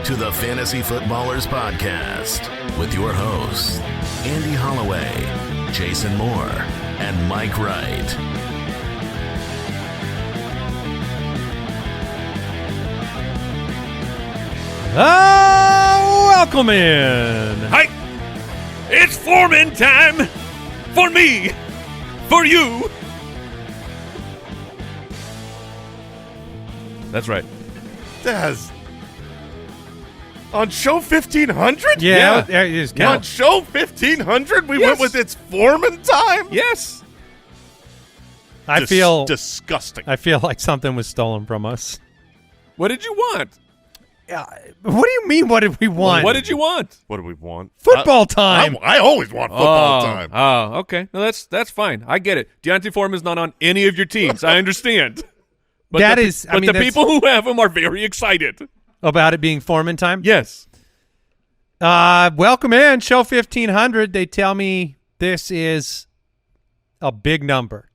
to the Fantasy Footballers Podcast with your hosts, Andy Holloway, Jason Moore, and Mike Wright. Welcome in. Hi. It's Foreman time. For me. For you. That's right. That's on show 1500? Yeah. There it is. On Count. show 1500, we Yes. went with its Foreman time? Yes. I feel disgusting. I feel like something was stolen from us. What did you want? What do you mean? What did we want? What did you want? What do we want? Football time. I always want football time. Oh, okay. No, that's fine. I get it. Deontay Foreman's not on any of your teams. I understand. But That's the people who have him are very excited. About it being Foreman time. Yes. Welcome in, show 1500. They tell me this is a big number.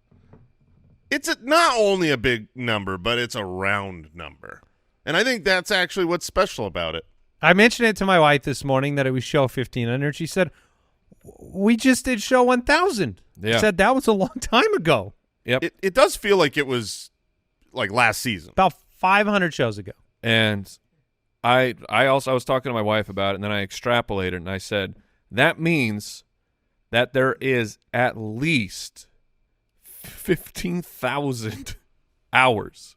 It's not only a big number, but it's a round number. And I think that's actually what's special about it. I mentioned it to my wife this morning that it was show 1500. She said, we just did show 1000. Yeah. She said that was a long time ago. Yep. It does feel like it was like last season. About 500 shows ago. And I was talking to my wife about it, and then I extrapolated, and I said, that means that there is at least 15,000 hours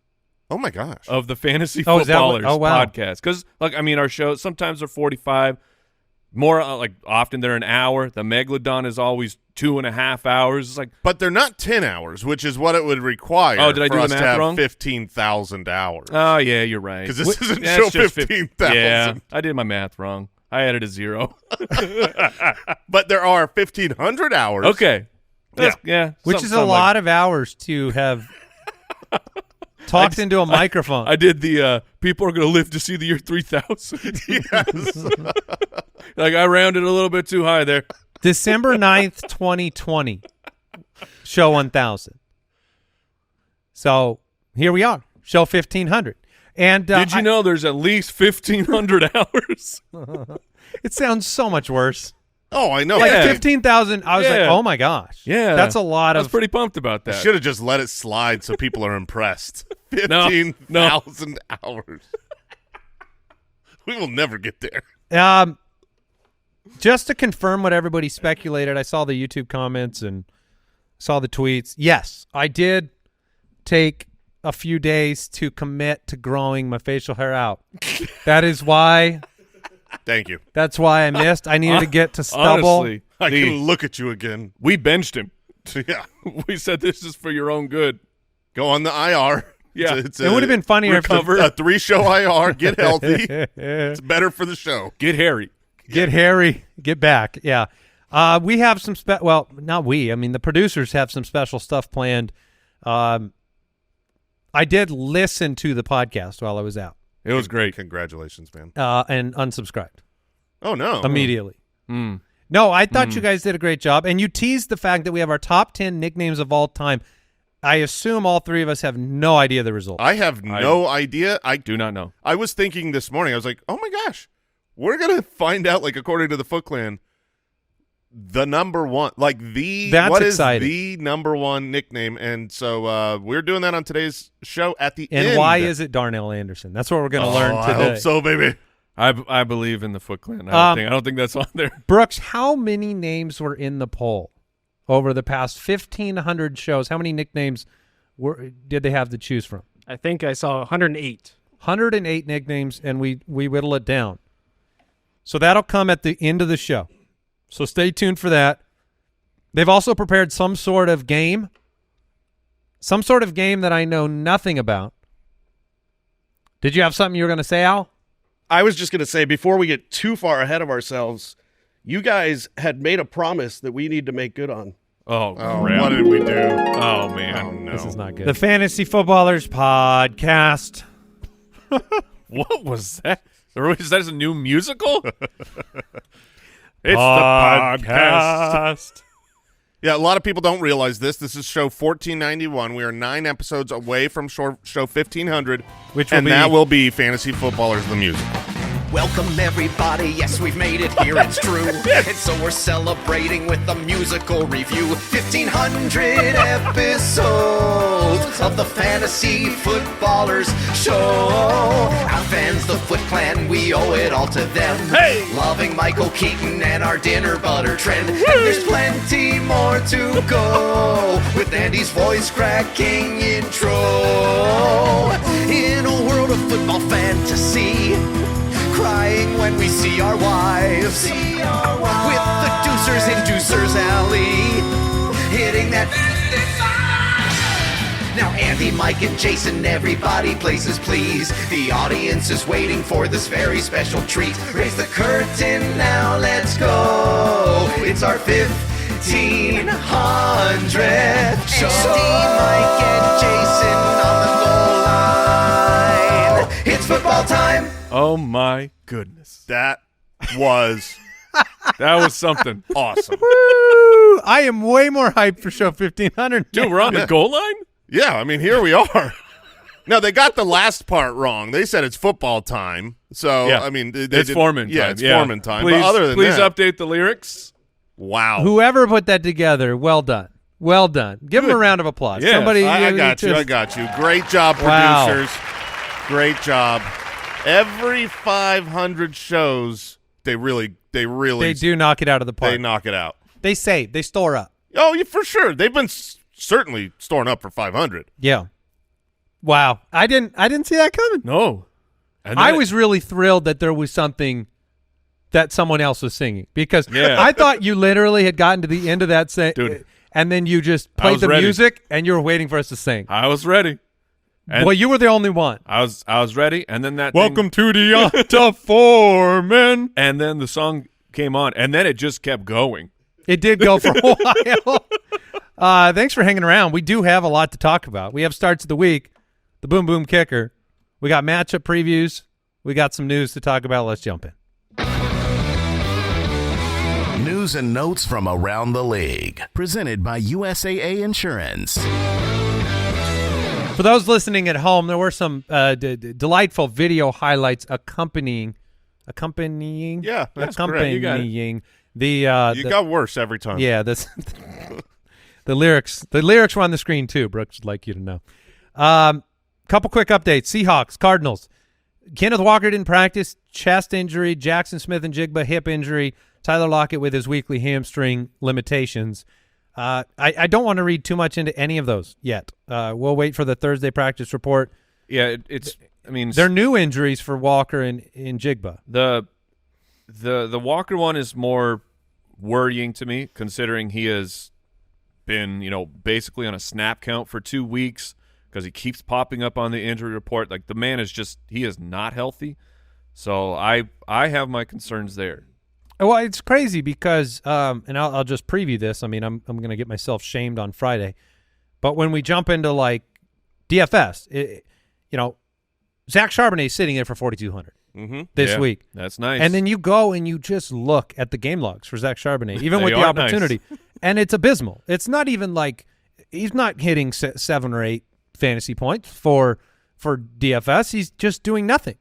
Oh, my gosh. of the Fantasy Oh, is that what- Footballers oh, wow. podcast. Because, like, I mean, our shows, sometimes they're 45. More, like, often they're an hour. The Megalodon is always 2.5 hours. It's like, But they're not 10 hours, which is what it would require Oh, did I for do the us to math have wrong? 15,000 hours. oh, yeah, you're right. Because this isn't That's show just 15,000. Yeah, I did my math wrong. I added a 0. But there are 1,500 hours. Okay. Yeah. Which is a lot of hours to have talked into a microphone. I did the people are going to live to see the year 3000. Yes. Like, I rounded a little bit too high there. December 9th, 2020, show 1000. So here we are, show 1500. And Did you know there's at least 1,500 hours? it sounds so much worse. Oh, I know. Like Yeah. 15,000, I was like, Yeah. oh my gosh. Yeah. That's a lot I was of pretty pumped about that. Should have just let it slide so people are impressed. No, 15,000 hours. We will never get there. Just to confirm what everybody speculated, I saw the YouTube comments and saw the tweets. Yes, I did take a few days to commit to growing my facial hair out. That is why. Thank you. That's why I missed. I needed to get to stubble. Honestly, I can look at you again. we benched him. Yeah. We said this is for your own good. Go on the IR. Yeah. It It would have been funnier if recover. a 3-show IR. Get healthy. It's better for the show. Get hairy. get hairy, get back. Yeah. We have some well, not we. I mean, the producers have some special stuff planned. I did listen to the podcast while I was out It was great. Congratulations, man. and unsubscribed Oh, no. immediately. Mm. No, I thought you guys did a great job. And you teased the fact that we have our top 10 nicknames of all time. I assume all three of us have no idea the result. I have no idea. I Do not know. I was thinking this morning, I was like, oh, my gosh. We're going to find out, like, according to the Foot Clan, the number one, like That's what is exciting. the number one nickname? And so we're doing that on today's show at the end. And why is it Darnell Anderson? That's what we're going to learn I today. hope so, baby. I believe in the Foot Clan. I don't think that's on there. Brooks, how many names were in the poll over the past 1,500 shows? How many nicknames did they have to choose from? I think I saw 108. 108 nicknames, and we whittle it down. So that'll come at the end of the show. So stay tuned for that. They've also prepared some sort of game that I know nothing about. Did you have something you were going to say, Al? I was just going to say, before we get too far ahead of ourselves, you guys had made a promise that we need to make good on. Oh, Oh, crap. what did we do? Oh, man. Oh, no. This is not good. The Fantasy Footballers Podcast. What was that? Is that a new musical? It's Podcast. the podcast. Yeah, a lot of people don't realize this. This is show 1491. We are 9 episodes away from show 1500, Which will and be that will be Fantasy Footballers the musical. Welcome everybody, yes we've made it here, it's true. And so we're celebrating with a musical review. 1,500 episodes of the Fantasy Footballers Show. Our fans, the Foot Clan, we owe it all to them. Hey! Loving Michael Keaton and our dinner butter trend. And there's plenty more to go with Andy's voice cracking intro. In a world of football fantasy, crying when we see our wives. With the Deucers in Deucers Alley, hitting that. Now Andy, Mike, and Jason, everybody places please. The audience is waiting for this very special treat. Raise the curtain, now let's go. It's our 1,500th show. Andy, Mike, and Jason on the goal line. It's football time. Oh my goodness. That was That was something. awesome. Woo! I am way more hyped for show 1,500. Dude, we're on the goal line? Yeah, I mean, here we are. No, they got the last part wrong. They said it's football time. So, Yeah. I mean, It's Foreman time. Yeah, it's Foreman time. Please, but other than please that, update the lyrics. wow. Whoever put that together, well done. Well done. Give them a round of applause. Yes. Somebody, I got you. I got you. Great job, Wow. producers. Great job. Every 500 shows, they do knock it out of the park. they knock it out. They save. They store up. Oh, yeah, for sure. They've been certainly storing up for 500. Yeah. Wow. I didn't see that coming. No. And I then- was really thrilled that there was something that someone else was singing because Yeah. I thought you literally had gotten to the end of that Dude. and then you just I played was the ready. music and you were waiting for us to sing. I was ready. And Well, you were the only one. I was ready, and then that Welcome thing, to the Onta Foreman. and then the song came on, and then it just kept going. It did go for a while. Thanks for hanging around. We do have a lot to talk about. We have starts of the week, the boom boom kicker. We got matchup previews. We got some news to talk about. Let's jump in. News and notes from around the league. Presented by USAA Insurance. For those listening at home, there were some delightful video highlights accompanying. Yeah, that's correct. You got it. the You got worse every time. yeah this the lyrics were on the screen too. Brooks would like you to know. Couple quick updates. Seahawks, Cardinals. Kenneth Walker didn't practice. Chest injury. Jackson Smith and Jigba hip injury. Tyler Lockett with his weekly hamstring limitations. I don't want to read too much into any of those yet. We'll wait for the Thursday practice report. Yeah, I mean, They're new injuries for Walker and Jigba. the Walker one is more worrying to me, considering he has been, basically on a snap count for 2 weeks because he keeps popping up on the injury report. Like, the man he is not healthy. So I have my concerns there. Well, it's crazy because, and I'll just preview this. I mean, I'm going to get myself shamed on Friday, but when we jump into like DFS, Zach Charbonnet's sitting there for 4,200 this week. That's nice. And then you go and you just look at the game logs for Zach Charbonnet, even with They the are nice. opportunity, and it's abysmal. It's not even like he's not hitting 7 or 8 fantasy points for DFS. He's just doing nothing.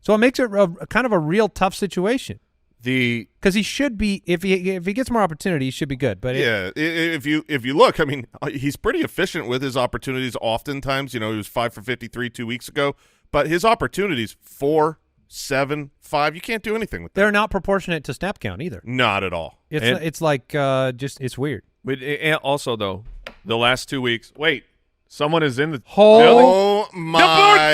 So it makes it kind of a real tough situation. Because he should be, if he gets more opportunity, he should be good. But if you look, I mean, he's pretty efficient with his opportunities. Oftentimes, he was 5 for 53 2 weeks ago, but his opportunities 4, 7, 5. You can't do anything with them. they're not proportionate to snap count either. Not at all. It's like it's weird. But also, though, the last 2 weeks. Wait, someone is in the Oh my!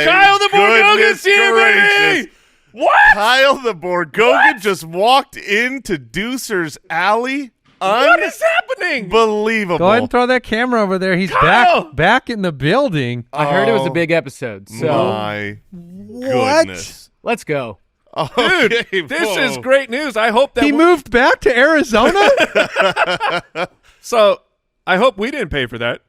Kyle the Borgogin's goodness here, gracious. baby! What? Kyle the Borgogan just walked into Deucer's Alley. What is happening? Unbelievable. Go ahead and throw that camera over there. He's Kyle! back in the building. I heard it was a big episode, so My goodness. let's go. Okay, Dude, this whoa. is great news. I hope that He moved back to Arizona. So I hope we didn't pay for that.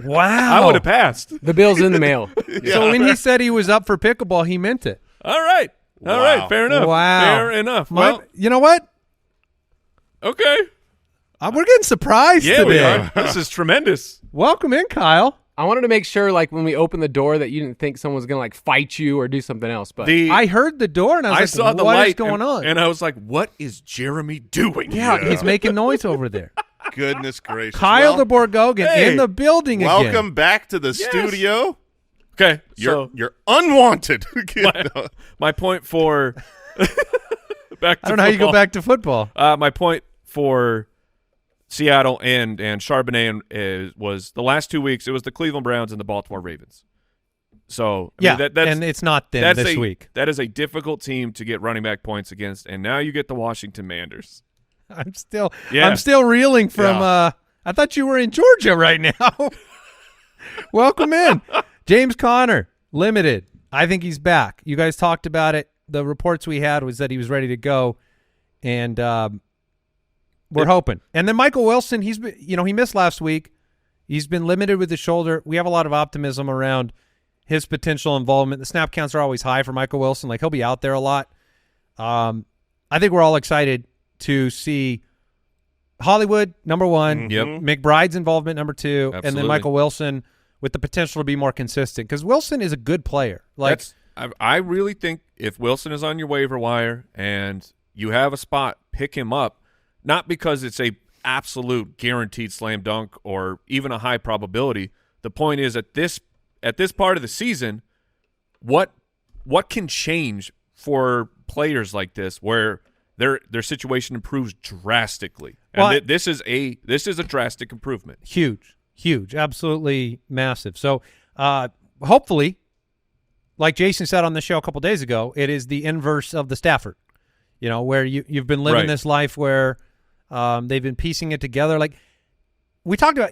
Wow. I would have passed. The bill's in the mail. So when he said he was up for pickleball, he meant it. All right. All Wow. right. Fair enough. Wow. Fair enough. Well, You know what? okay. We're getting surprised Yeah, today. we are. This is tremendous. Welcome in, Kyle. I wanted to make sure, like, when we opened the door that you didn't think someone was going to, like, fight you or do something else. But I heard the door, and I was saw like, the what light is going on? And I was like, what is Jeremy doing? Yeah, he's making noise over there. Goodness gracious. Kyle Well, the Borgogan hey, in the building again. welcome back to the studio. Okay, You're unwanted. my point for back to I don't know how you go football. back to football. My point for Seattle and Charbonnet was the last 2 weeks. It was the Cleveland Browns and the Baltimore Ravens. So I mean, that's, and it's not them this week. That is a difficult team to get running back points against, and now you get the Washington Manders. I'm still reeling from. I thought you were in Georgia right now. Welcome in, James Conner, limited. I think he's back. You guys talked about it. The reports we had was that he was ready to go, and we're hoping. And then Michael Wilson, he's been, he missed last week. He's been limited with his shoulder. We have a lot of optimism around his potential involvement. The snap counts are always high for Michael Wilson. Like, he'll be out there a lot. I think we're all excited to see Hollywood, number one, Yep. McBride's involvement, number two, and then Absolutely. Michael Wilson with the potential to be more consistent, because Wilson is a good player. Like, I really think if Wilson is on your waiver wire and you have a spot, pick him up, not because it's a absolute guaranteed slam dunk or even a high probability. The point is, at this part of the season, what can change for players like this where their situation improves drastically? And Well, this is a drastic improvement. Huge, absolutely massive. So hopefully, like Jason said on the show a couple days ago, it is the inverse of the Stafford, where you've been living Right. this life where they've been piecing it together. Like we talked about,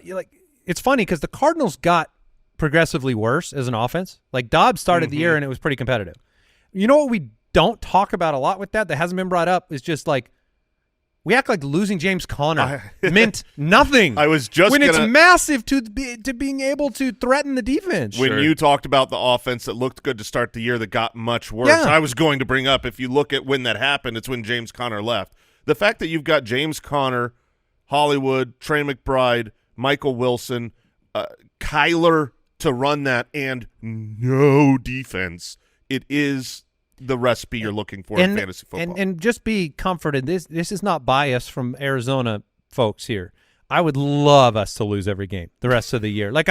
it's funny because the Cardinals got progressively worse as an offense. Like Dobbs started the year and it was pretty competitive. You know what we don't talk about a lot with that hasn't been brought up is just like, we act like losing James Conner meant nothing. I was just when it's massive to being able to threaten the defense. When you talked about the offense that looked good to start the year that got much worse, Yeah. I was going to bring up, if you look at when that happened, it's when James Conner left. The fact that you've got James Conner, Hollywood, Trey McBride, Michael Wilson, Kyler to run that, and no defense, it is the recipe you're looking for in fantasy football. And just be comforted. This is not bias from Arizona folks here. I would love us to lose every game the rest of the year. Like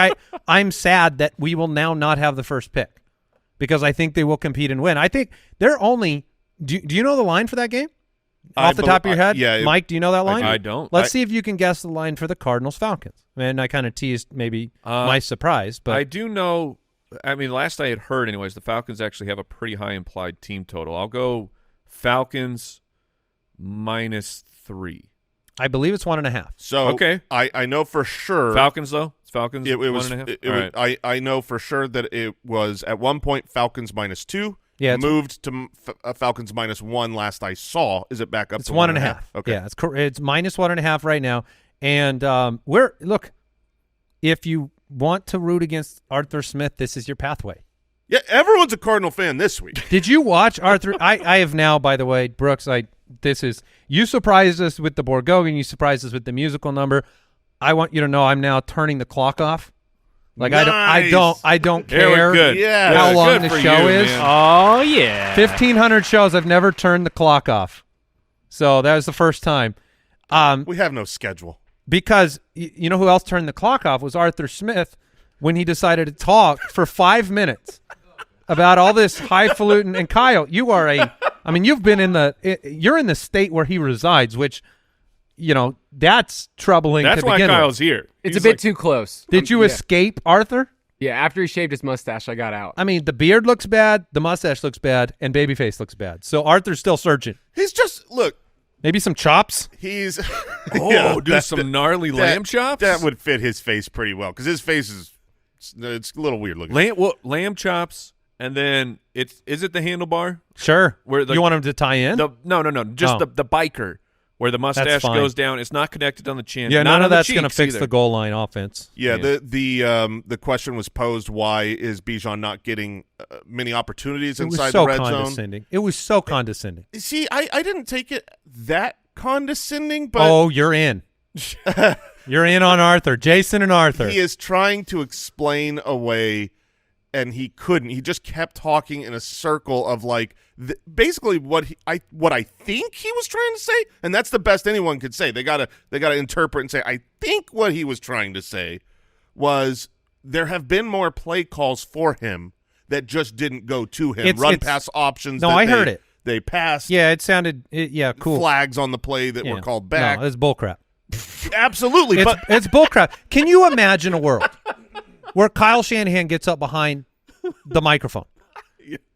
I'm sad that we will now not have the first pick because I think they will compete and win. I think they're only do you know the line for that game? Off the top of your head? Yeah. Mike, do you know that line? I don't. Let's see if you can guess the line for the Cardinals-Falcons. And I kind of teased maybe my surprise, but I do know. I mean, last I had heard, anyways, the Falcons actually have a pretty high implied team total. I'll go Falcons -3. I believe it's 1.5. So Okay. I know for sure. Falcons, though? It's Falcons It was. 1.5? It All was right. I know for sure that it was at one point Falcons -2. Yeah, it's- moved to Falcons -1 last I saw. Is it back up? It's to 1.5. Okay. Yeah, it's -1.5 right now. And if you want to root against Arthur Smith, this is your pathway. Yeah, everyone's a Cardinal fan this week. Did you watch Arthur? I have now, by the way, Brooks. You surprised us with the Borgogan. You surprised us with the musical number. I want you to know I'm now turning the clock off. Like Nice. I don't There we care good. Yeah. how Good. long Good the for show you, is. man. Oh, yeah. 1,500 shows. I've never turned the clock off. So that was the first time. We have no schedule. Because you know who else turned the clock off was Arthur Smith when he decided to talk for 5 minutes about all this highfalutin. And Kyle, you're in the state where he resides, which, that's troubling. That's to why begin Kyle's with. here. It's He's a bit like, too close. Did you yeah. escape Arthur? Yeah, after he shaved his mustache, I got out. I mean, the beard looks bad, the mustache looks bad, and babyface looks bad. So Arthur's still searching. He's just look. Maybe some chops. He's some gnarly lamb chops? That would fit his face pretty well because his face it's a little weird looking. Lamb chops, and then is it the handlebar? Sure. Where the- you want him to tie in? No. Just Oh. the biker where the mustache fine. goes down. It's not connected on the chin. Yeah, not none on of the that's going to cheeks fix either. the goal line offense. Yeah, Yeah. the question was posed: why is Bijan not getting many opportunities It was inside so the red zone? condescending. It was so condescending. See, I didn't take it that condescending, but Oh, you're in. You're in on Arthur. Jason and Arthur. He is trying to explain away, and he couldn't. He just kept talking in a circle of like basically what I think he was trying to say, and that's the best anyone could say. They gotta interpret and say, I think what he was trying to say was there have been more play calls for him that just didn't go to him. Pass options. No, I heard it. They passed. Yeah, it sounded. Cool. Flags on the play that were called back. No, it's bullcrap. Absolutely, it's bullcrap. Can you imagine a world where Kyle Shanahan gets up behind the microphone?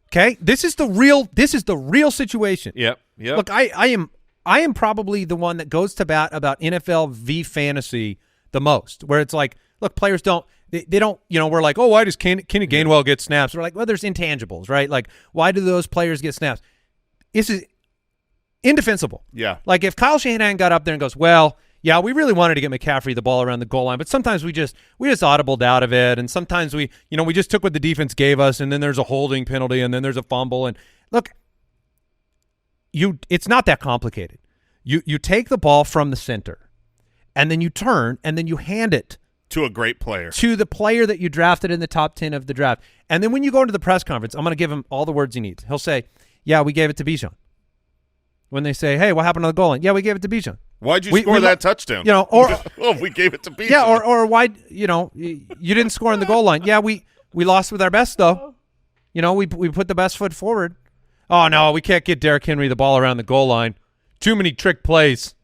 Okay, this is the real situation. Yep. Look, I am probably the one that goes to bat about NFL v fantasy the most, where it's like, look, players don't. They don't, we're like, oh, why does Kenny Gainwell get snaps? We're like, well, there's intangibles, right? Like, why do those players get snaps? This is indefensible. Yeah. Like, if Kyle Shanahan got up there and goes, well, yeah, we really wanted to get McCaffrey the ball around the goal line, but sometimes we just audibled out of it, and sometimes we just took what the defense gave us, and then there's a holding penalty, and then there's a fumble. And look, it's not that complicated. You take the ball from the center, and then you turn, and then you hand it to a great player. To the player that you drafted in the top 10 of the draft. And then when you go into the press conference, I'm going to give him all the words he needs. He'll say, yeah, we gave it to Bijan. When they say, hey, what happened on the goal line? Yeah, we gave it to Bijan. Why'd you score that touchdown? Or we gave it to Bijan. Yeah, or why, you didn't score on the goal line. Yeah, we lost with our best, though. We put the best foot forward. Oh, no, we can't get Derrick Henry the ball around the goal line. Too many trick plays.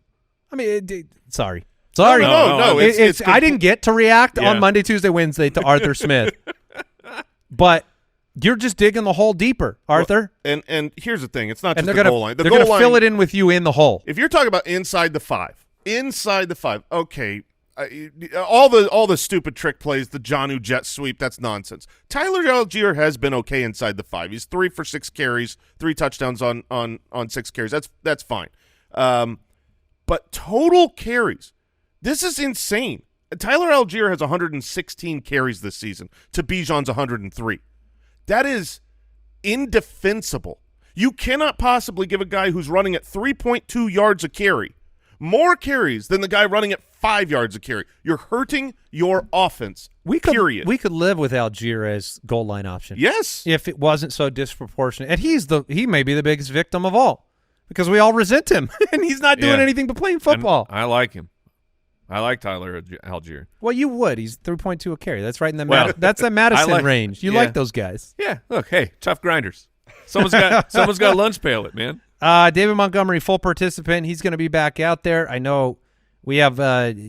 I mean, sorry. Sorry. No. It's I didn't get to react on Monday, Tuesday, Wednesday to Arthur Smith. But you're just digging the hole deeper, Arthur. Well, and here's the thing. It's not just the goal line. They're going to fill it in with you in the hole. If you're talking about inside the five, okay, all the stupid trick plays, the Jonnu jet sweep, that's nonsense. Tyler Algier has been okay inside the 5. He's 3 for 6 carries, 3 touchdowns on 6 carries. That's fine. But total carries, this is insane. Tyler Algier has 116 carries this season to Bijan's 103. That is indefensible. You cannot possibly give a guy who's running at 3.2 yards a carry more carries than the guy running at 5 yards a carry. You're hurting your offense, period. We could live with Algier as goal line option. Yes. If it wasn't so disproportionate. And he may be the biggest victim of all because we all resent him, and he's not doing anything but playing football. And I like him. I like Tyler Algier. Well, you would. He's 3.2 a carry. That's right in the that's the Madison range. You like those guys. Yeah. Look, hey, tough grinders. Someone's got to lunch pail it, man. David Montgomery, full participant. He's going to be back out there. I know we have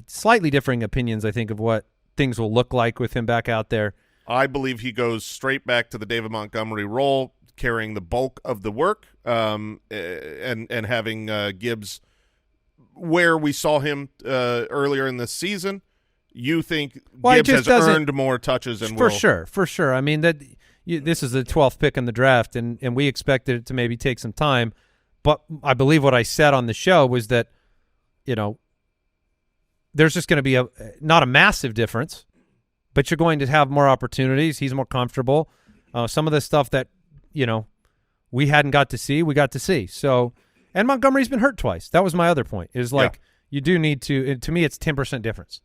slightly differing opinions, I think, of what things will look like with him back out there. I believe he goes straight back to the David Montgomery role, carrying the bulk of the work, and having Gibbs where we saw him earlier in the season. You think Gibbs has earned more touches and for sure. I mean this is the 12th pick in the draft, and we expected it to maybe take some time. But I believe what I said on the show was that, there's just going to be not a massive difference, but you're going to have more opportunities. He's more comfortable. Some of the stuff that, we hadn't got to see, we got to see. So, and Montgomery's been hurt twice. That was my other point. Is like you do need to me, it's 10% difference.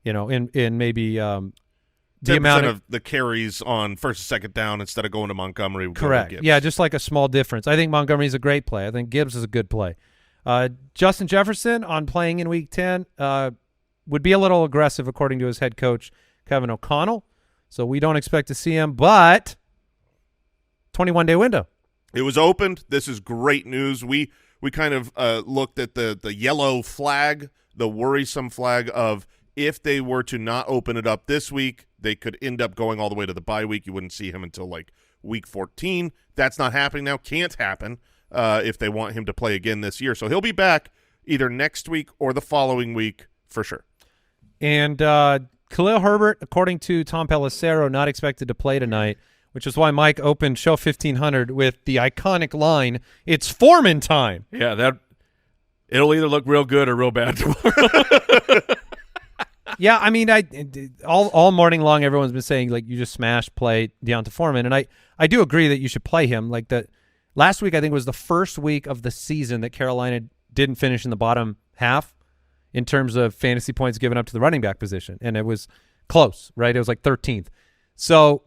In maybe the amount of the carries on first and second down instead of going to Montgomery. Correct. Yeah, just like a small difference. I think Montgomery's a great play. I think Gibbs is a good play. Justin Jefferson on playing in Week 10 would be a little aggressive, according to his head coach, Kevin O'Connell. So we don't expect to see him, but 21-day window. It was opened. This is great news. We kind of looked at the yellow flag, the worrisome flag of if they were to not open it up this week, they could end up going all the way to the bye week. You wouldn't see him until like week 14. That's not happening now. Can't happen if they want him to play again this year. So he'll be back either next week or the following week for sure. And Khalil Herbert, according to Tom Pelissero, not expected to play tonight, which is why Mike opened Show 1500 with the iconic line, "It's Foreman time." Yeah, it'll either look real good or real bad tomorrow. Yeah, I mean, all morning long, everyone's been saying, like, you just play Deonta Foreman, and I do agree that you should play him. Like, last week, I think, was the first week of the season that Carolina didn't finish in the bottom half in terms of fantasy points given up to the running back position, and it was close, right? It was like 13th. So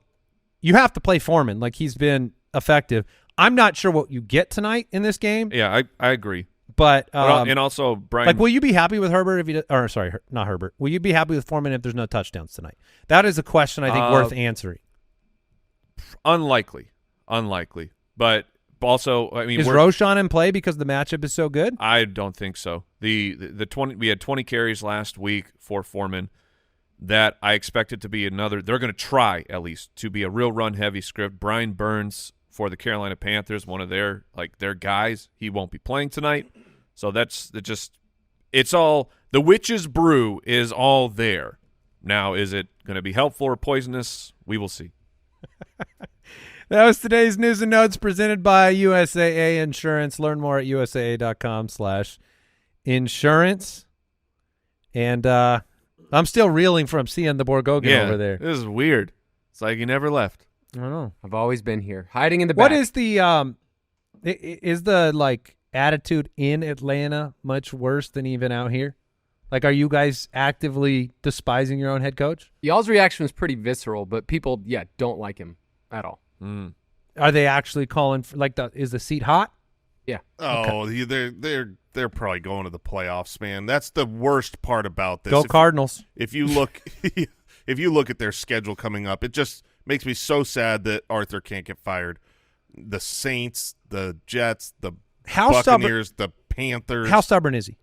you have to play Foreman. Like, he's been effective. I'm not sure what you get tonight in this game. Yeah, I agree. But and also, Brian, like, will you be happy with Herbert if you? Or sorry, not Herbert. Will you be happy with Foreman if there's no touchdowns tonight? That is a question I think worth answering. unlikely, but also, I mean, Is Roshan in play because the matchup is so good? I don't think so. The 20 we had 20 carries last week for Foreman. That I expect it to be another. They're going to try at least to be a real run heavy script. Brian Burns for the Carolina Panthers, one of their guys. He won't be playing tonight, so it's all the witch's brew is all there. Now, is it going to be helpful or poisonous? We will see. That was today's news and notes presented by USAA Insurance. Learn more at usaa.com/insurance. And I'm still reeling from seeing the Borgogan over there. This is weird. It's like he never left. I don't know. I've always been here, hiding in the back. What is the like attitude in Atlanta much worse than even out here? Like, are you guys actively despising your own head coach? Y'all's reaction was pretty visceral, but people, don't like him at all. Are they actually calling for, like, is the seat hot? Yeah. Oh, okay. They're probably going to the playoffs, man. That's the worst part about this. Go Cardinals. If you look at their schedule coming up, it just makes me so sad that Arthur can't get fired. The Saints, the Jets, the Buccaneers, the Panthers. How stubborn is he?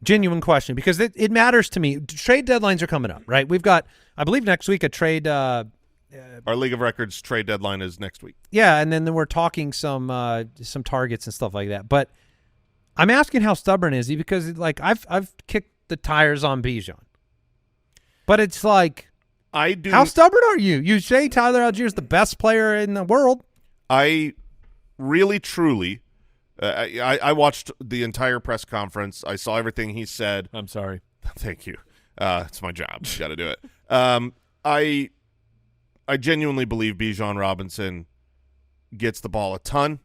Genuine question, because it matters to me. Trade deadlines are coming up, right? We've got, I believe, next week a trade. Our League of Records trade deadline is next week. Yeah, and then we're talking some targets and stuff like that. But I'm asking how stubborn is he, because like I've kicked the tires on Bijan, but it's like, I do. How stubborn are you? You say Tyler Algier is the best player in the world. I really, truly. I watched the entire press conference. I saw everything he said. I'm sorry. Thank you. It's my job. Got to do it. I genuinely believe Bijan Robinson gets the ball a ton,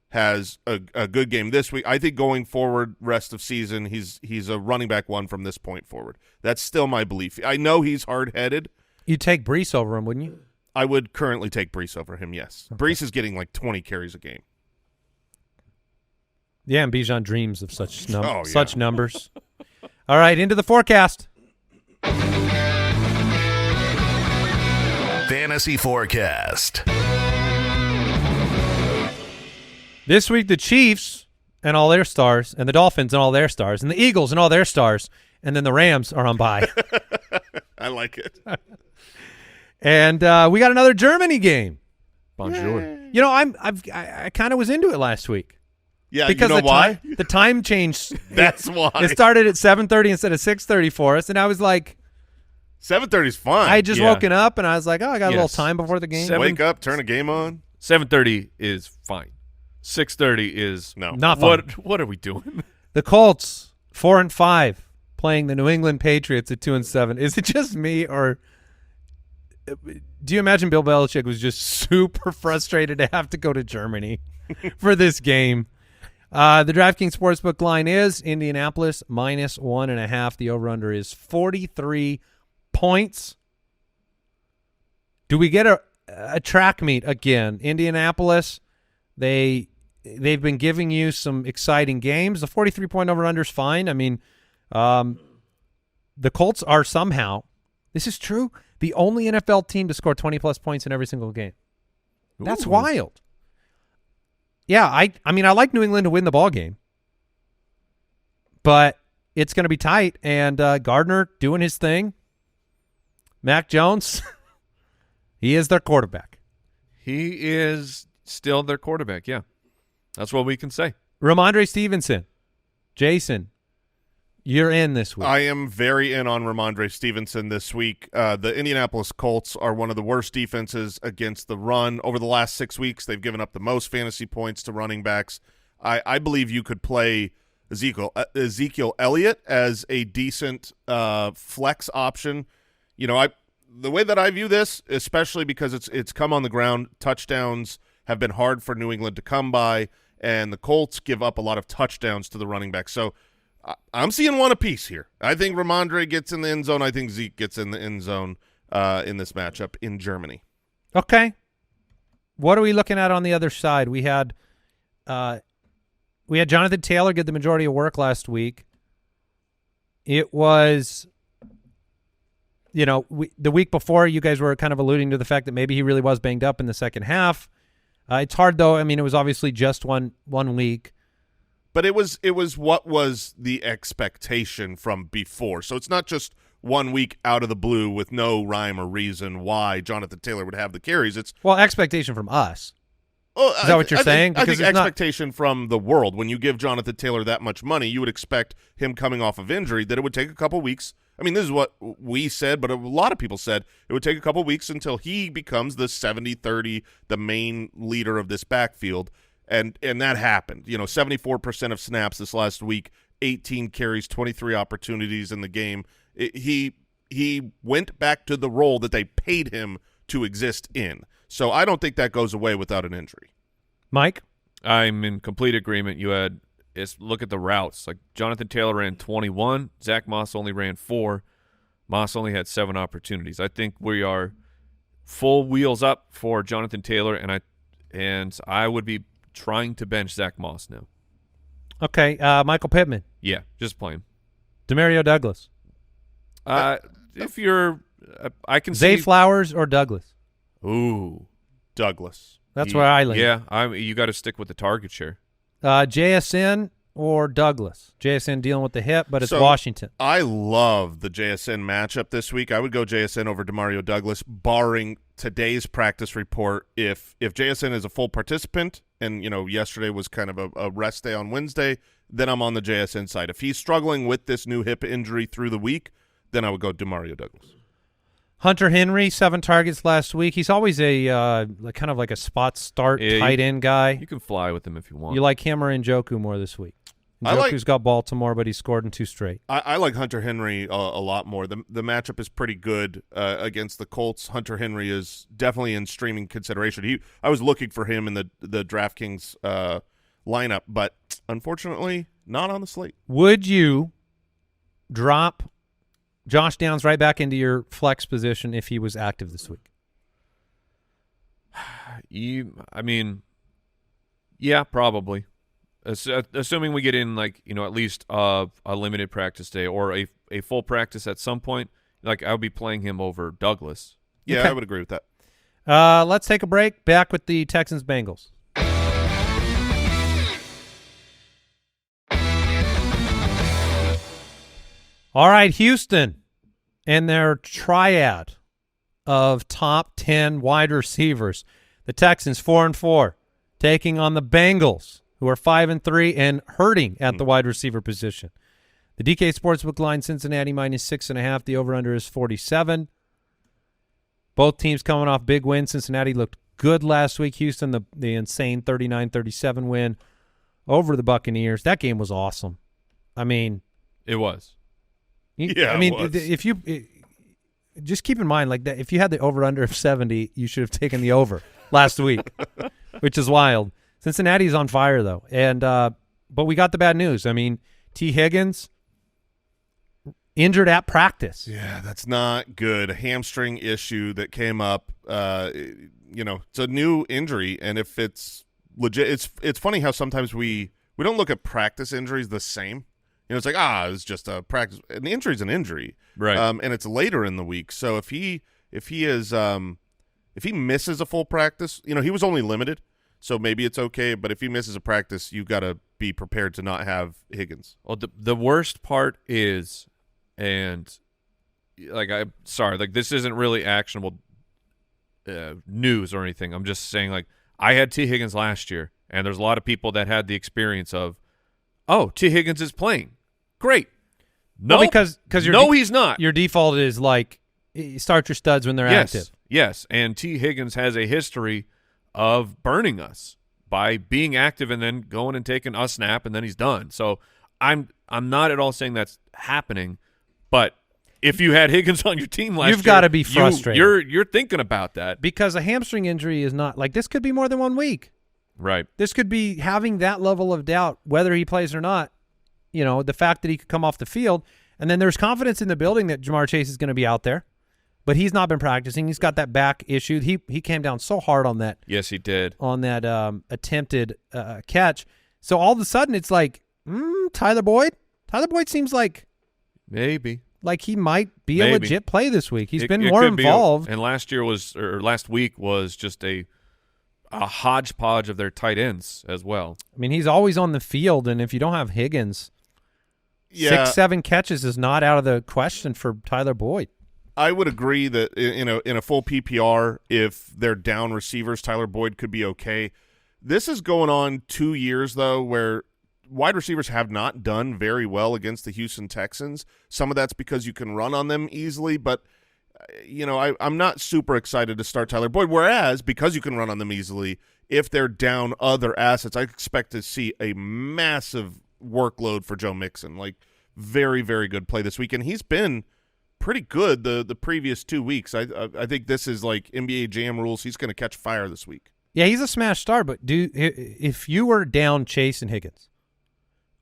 has a good game this week. I think going forward, rest of season, he's a running back one from this point forward. That's still my belief. I know he's hard-headed. You'd take Brees over him, wouldn't you? I would currently take Brees over him, yes. Okay. Brees is getting like 20 carries a game. Yeah, and Bijan dreams of such yeah. such numbers. All right, into the forecast. Fantasy Forecast. This week, the Chiefs and all their stars, and the Dolphins and all their stars, and the Eagles and all their stars, and then the Rams are on bye. I like it. And we got another Germany game. Bonjour. You know, I kind of was into it last week. Yeah, because you know why? The time changed. That's why. It started at 7:30 instead of 6:30 for us, and I was like, 7:30 is fine. I had just woken up, and I was like, oh, I got a little time before the game. Wake up, turn a game on. 7:30 is fine. 6:30 is not fun. What are we doing? The Colts 4-5 playing the New England Patriots at 2-7. Is it just me, or do you imagine Bill Belichick was just super frustrated to have to go to Germany for this game? The DraftKings Sportsbook line is Indianapolis -1.5. The over-under is 43 points. Do we get a track meet again? Indianapolis, they've been giving you some exciting games. The 43-point over-under is fine. I mean, the Colts are somehow, this is true, the only NFL team to score 20-plus points in every single game. That's wild. Yeah, I mean, I like New England to win the ball game, but it's going to be tight. And Gardner doing his thing. Mac Jones, he is their quarterback. He is still their quarterback, yeah. That's what we can say. Ramondre Stevenson. Jason, you're in this week. I am very in on Ramondre Stevenson this week. The Indianapolis Colts are one of the worst defenses against the run. Over the last 6 weeks, they've given up the most fantasy points to running backs. I believe you could play Ezekiel Elliott as a decent flex option. You know, the way that I view this, especially because it's come on the ground, touchdowns have been hard for New England to come by, and the Colts give up a lot of touchdowns to the running back. So I'm seeing one apiece here. I think Ramondre gets in the end zone. I think Zeke gets in the end zone in this matchup in Germany. Okay. What are we looking at on the other side? We had Jonathan Taylor get the majority of work last week. It was, the week before, you guys were kind of alluding to the fact that maybe he really was banged up in the second half. It's hard, though. I mean, it was obviously just one week. But it was what was the expectation from before. So it's not just 1 week out of the blue with no rhyme or reason why Jonathan Taylor would have the carries. It's expectation from us. Is that what you're saying? I think expectation from the world. When you give Jonathan Taylor that much money, you would expect him coming off of injury that it would take a couple weeks. I mean, this is what we said, but a lot of people said it would take a couple weeks until he becomes the 70-30, the main leader of this backfield. And that happened. 74% of snaps this last week, 18 carries, 23 opportunities in the game. He went back to the role that they paid him to exist in. So I don't think that goes away without an injury. Mike? I'm in complete agreement. Look at the routes. Like Jonathan Taylor ran 21. Zach Moss only ran 4. Moss only had 7 opportunities. I think we are full wheels up for Jonathan Taylor, and I would be trying to bench Zach Moss now. Okay, Michael Pittman. Yeah, just playing. Demario Douglas. If you're, I can Zay see Flowers or Douglas. Ooh, Douglas. That's where I lean. Yeah, you got to stick with the target share. JSN or Douglas. JSN dealing with the hip, but it's Washington. I love the JSN matchup this week. I would go JSN over Demario Douglas, barring today's practice report. If JSN is a full participant, and yesterday was kind of a rest day on Wednesday, then I'm on the JSN side. If he's struggling with this new hip injury through the week, then I would go Demario Douglas. Hunter Henry, 7 targets last week. He's always a kind of like a spot start tight end guy. You can fly with him if you want. You like him or Njoku more this week? Njoku's got Baltimore, but he scored in 2 straight. I like Hunter Henry a lot more. The matchup is pretty good against the Colts. Hunter Henry is definitely in streaming consideration. I was looking for him in the DraftKings lineup, but unfortunately not on the slate. Would you drop Josh Downs right back into your flex position if he was active this week? Yeah, probably. Assuming we get in at least a limited practice day or a full practice at some point, I would be playing him over Douglas. Yeah, okay. I would agree with that. Let's take a break. Back with the Texans Bengals. All right, Houston and their triad of top 10 wide receivers. The Texans 4-4, taking on the Bengals, who are 5-3 and hurting at the wide receiver position. The DK Sportsbook line, Cincinnati -6.5. The over-under is 47. Both teams coming off big wins. Cincinnati looked good last week. Houston, the insane 39-37 win over the Buccaneers. That game was awesome. I mean, it was. If you just keep in mind that if you had the over-under of 70, you should have taken the over last week, which is wild. Cincinnati's on fire though, and but we got the bad news. I mean, T. Higgins injured at practice. Yeah, that's not good. A hamstring issue that came up. It's a new injury, and if it's legit, it's funny how sometimes we don't look at practice injuries the same. It's like, it's just a practice. An injury is an injury, right? And it's later in the week. So if he misses a full practice, he was only limited, so maybe it's okay. But if he misses a practice, you got to be prepared to not have Higgins. Well, the worst part is, and I'm sorry, this isn't really actionable news or anything. I'm just saying, I had T. Higgins last year, and there's a lot of people that had the experience of, T. Higgins is playing. Great. No, because he's not. Your default is start your studs when they're active. Yes, and T. Higgins has a history of burning us by being active and then going and taking a snap and then he's done. So I'm not at all saying that's happening, but if you had Higgins on your team last year, you've got to be frustrated. You're thinking about that because a hamstring injury is not this could be more than 1 week. Right. This could be having that level of doubt whether he plays or not. the fact that he could come off the field. And then there's confidence in the building that Jamar Chase is going to be out there. But he's not been practicing. He's got that back issue. He came down so hard on that. Yes, he did. On that attempted catch. So all of a sudden it's like, Tyler Boyd? Tyler Boyd seems like maybe he might be a legit play this week. He's been it more could involved. And last week was just a hodgepodge of their tight ends as well. I mean, he's always on the field, and if you don't have Higgins, 6-7 catches is not out of the question for Tyler Boyd. I would agree that in a full PPR, if they're down receivers, Tyler Boyd could be okay. This is going on 2 years, though, where wide receivers have not done very well against the Houston Texans. Some of that's because you can run on them easily, but I'm not super excited to start Tyler Boyd. Whereas, because you can run on them easily, if they're down other assets, I expect to see a massive workload for Joe Mixon. Like, very, very good play this week. And he's been pretty good the previous 2 weeks. I think this is like NBA Jam rules. He's going to catch fire this week. Yeah, he's a smash star, but if you were down Chase and Higgins,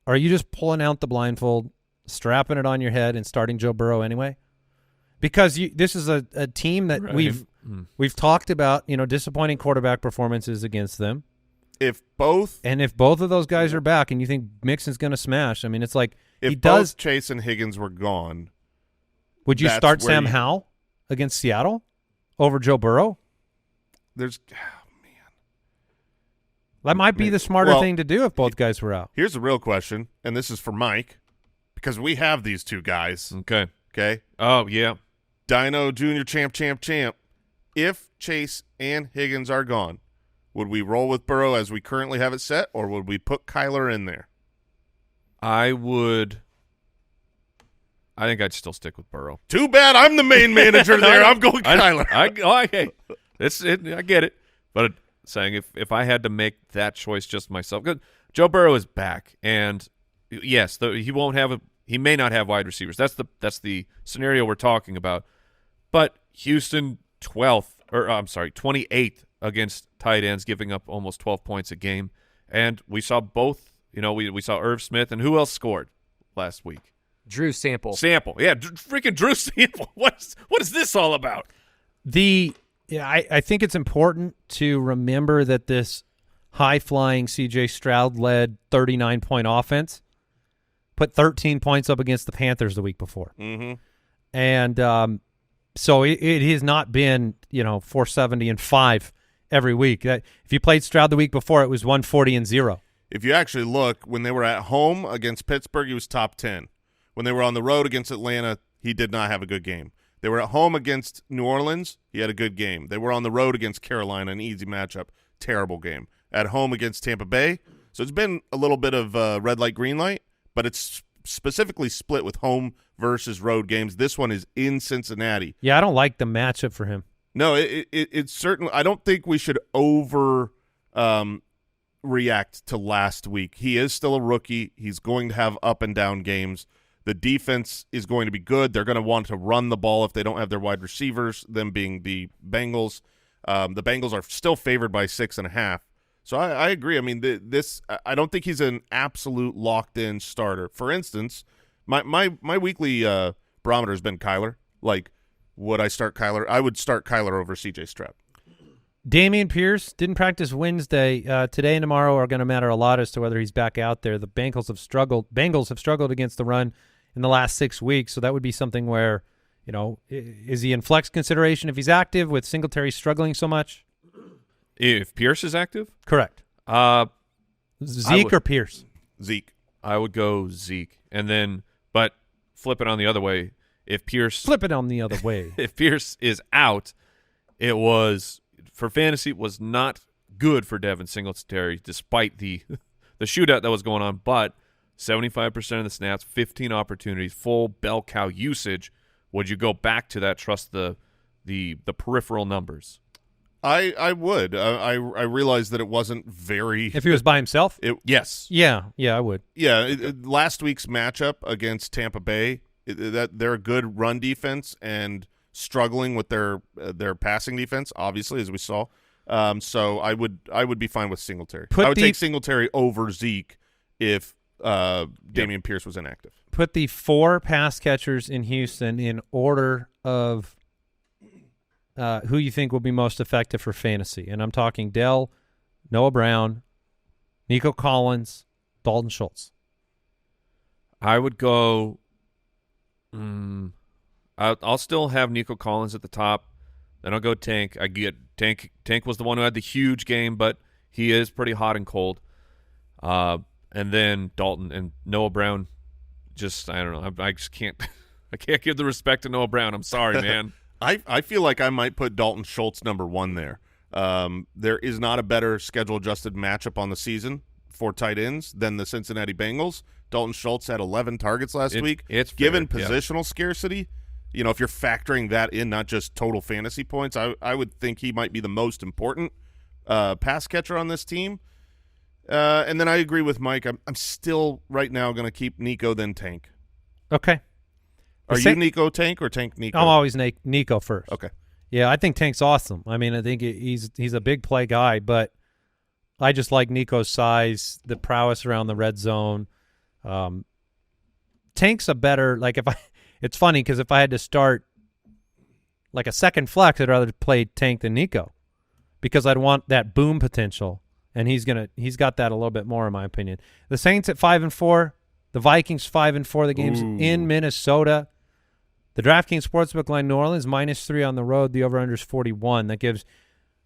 are you just pulling out the blindfold, strapping it on your head, and starting Joe Burrow anyway? Because this is a team that we've talked about, disappointing quarterback performances against them. If both of those guys are back, and you think Mixon's going to smash, I mean, it's like if both Chase and Higgins were gone, would you start Sam Howell against Seattle over Joe Burrow? That might be the smarter thing to do if both guys were out. Here's the real question, and this is for Mike, because we have these two guys. Okay. Oh, yeah. Dino Jr. champ. If Chase and Higgins are gone, would we roll with Burrow as we currently have it set, or would we put Kyler in there? I think I'd still stick with Burrow. Too bad I'm the main manager there. I'm going Kyler. I get it. But saying if I had to make that choice just myself, good. Joe Burrow is back, and yes, he may not have wide receivers. That's the scenario we're talking about. But Houston 28th against tight ends, giving up almost 12 points a game, and we saw both. We saw Irv Smith, and who else scored last week? Drew Sample. Yeah, freaking Drew Sample. What is this all about? I think it's important to remember that this high-flying C.J. Stroud-led 39-point offense put 13 points up against the Panthers the week before. Mm-hmm. And so it has not been, 470 and 5 every week. If you played Stroud the week before, it was 140 and 0. If you actually look, when they were at home against Pittsburgh, he was top 10. When they were on the road against Atlanta, he did not have a good game. They were at home against New Orleans. He had a good game. They were on the road against Carolina, an easy matchup. Terrible game. At home against Tampa Bay. So it's been a little bit of red light, green light, but it's specifically split with home versus road games. This one is in Cincinnati. Yeah, I don't like the matchup for him. No, it's certainly – I don't think we should react to last week. He is still a rookie. He's going to have up and down games. The defense is going to be good. They're going to want to run the ball if they don't have their wide receivers, them being the Bengals. The Bengals are still favored by 6.5. So I agree. I mean, I don't think he's an absolute locked-in starter. For instance, my weekly barometer has been Kyler. Like, would I start Kyler? I would start Kyler over C.J. Stroud. Dameon Pierce didn't practice Wednesday. Today and tomorrow are going to matter a lot as to whether he's back out there. The Bengals have struggled against the run in the last 6 weeks, so that would be something where, is he in flex consideration if he's active with Singletary struggling so much? If Pierce is active? Correct. Zeke or Pierce? Zeke. I would go Zeke. And then, but flip it on the other way. If Pierce is out, it was, for fantasy, was not good for Devin Singletary despite the shootout that was going on, but 75% of the snaps, 15 opportunities, full bell cow usage. Would you go back to that, trust the peripheral numbers? I would. I realized that it wasn't very. If he was by himself? Yes. Yeah, I would. Yeah, last week's matchup against Tampa Bay, they're a good run defense and struggling with their passing defense, obviously, as we saw. So I would be fine with Singletary. I would take Singletary over Zeke if Damian Pierce was inactive. Put the 4 pass catchers in Houston in order of who you think will be most effective for fantasy. And I'm talking Dell, Noah Brown, Nico Collins, Dalton Schultz. I would go I'll still have Nico Collins at the top. Then I'll go Tank. I get Tank was the one who had the huge game, but he is pretty hot and cold. And then Dalton and Noah Brown. Just I don't know. I just can't I can't give the respect to Noah Brown. I'm sorry, man. I feel like I might put Dalton Schultz number 1 there. There is not a better schedule-adjusted matchup on the season for tight ends than the Cincinnati Bengals. Dalton Schultz had 11 targets last week. It's given fair, positional scarcity. You know, if you're factoring that in, not just total fantasy points, I would think he might be the most important pass catcher on this team. And then I agree with Mike. I'm still right now going to keep Nico then Tank. Okay. Are you Nico Tank or Tank Nico? I'm always Nico first. Okay. Yeah, I think Tank's awesome. I mean, I think he's a big play guy, but I just like Nico's size, the prowess around the red zone. Tank's a better it's funny because if I had to start like a second flex, I'd rather play Tank than Nico because I'd want that boom potential, and he's got that a little bit more in my opinion. The Saints at 5-4, the Vikings 5-4. The game's in Minnesota. The DraftKings Sportsbook line: New Orleans -3 on the road. The over/under is 41. That gives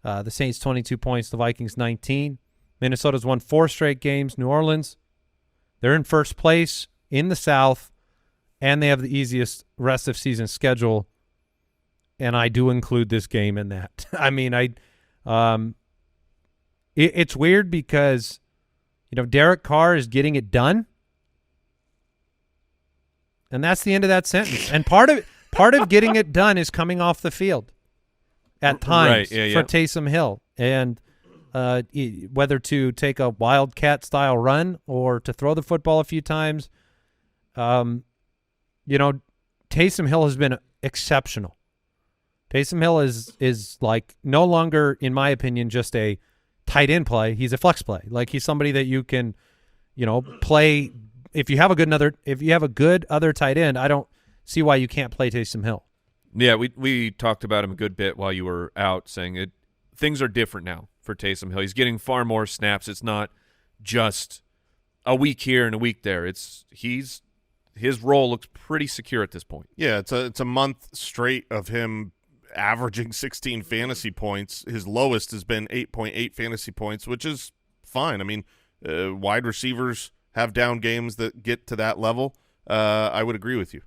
the Saints 22 points. The Vikings 19. Minnesota's won 4 straight games. New Orleans, they're in first place in the South, and they have the easiest rest of season schedule. And I do include this game in that. I mean, it's weird because Derek Carr is getting it done. And that's the end of that sentence. And part of getting it done is coming off the field at times for Taysom Hill. And whether to take a wildcat-style run or to throw the football a few times, Taysom Hill has been exceptional. Taysom Hill is like no longer, in my opinion, just a tight end play. He's a flex play. Like he's somebody that you can, play. If you have a good other tight end, I don't see why you can't play Taysom Hill. Yeah, we talked about him a good bit while you were out, saying things are different now for Taysom Hill. He's getting far more snaps. It's not just a week here and a week there. His role looks pretty secure at this point. Yeah, it's a month straight of him averaging 16 fantasy points. His lowest has been 8.8 fantasy points, which is fine. I mean, wide receivers have down games that get to that level. I would agree with you.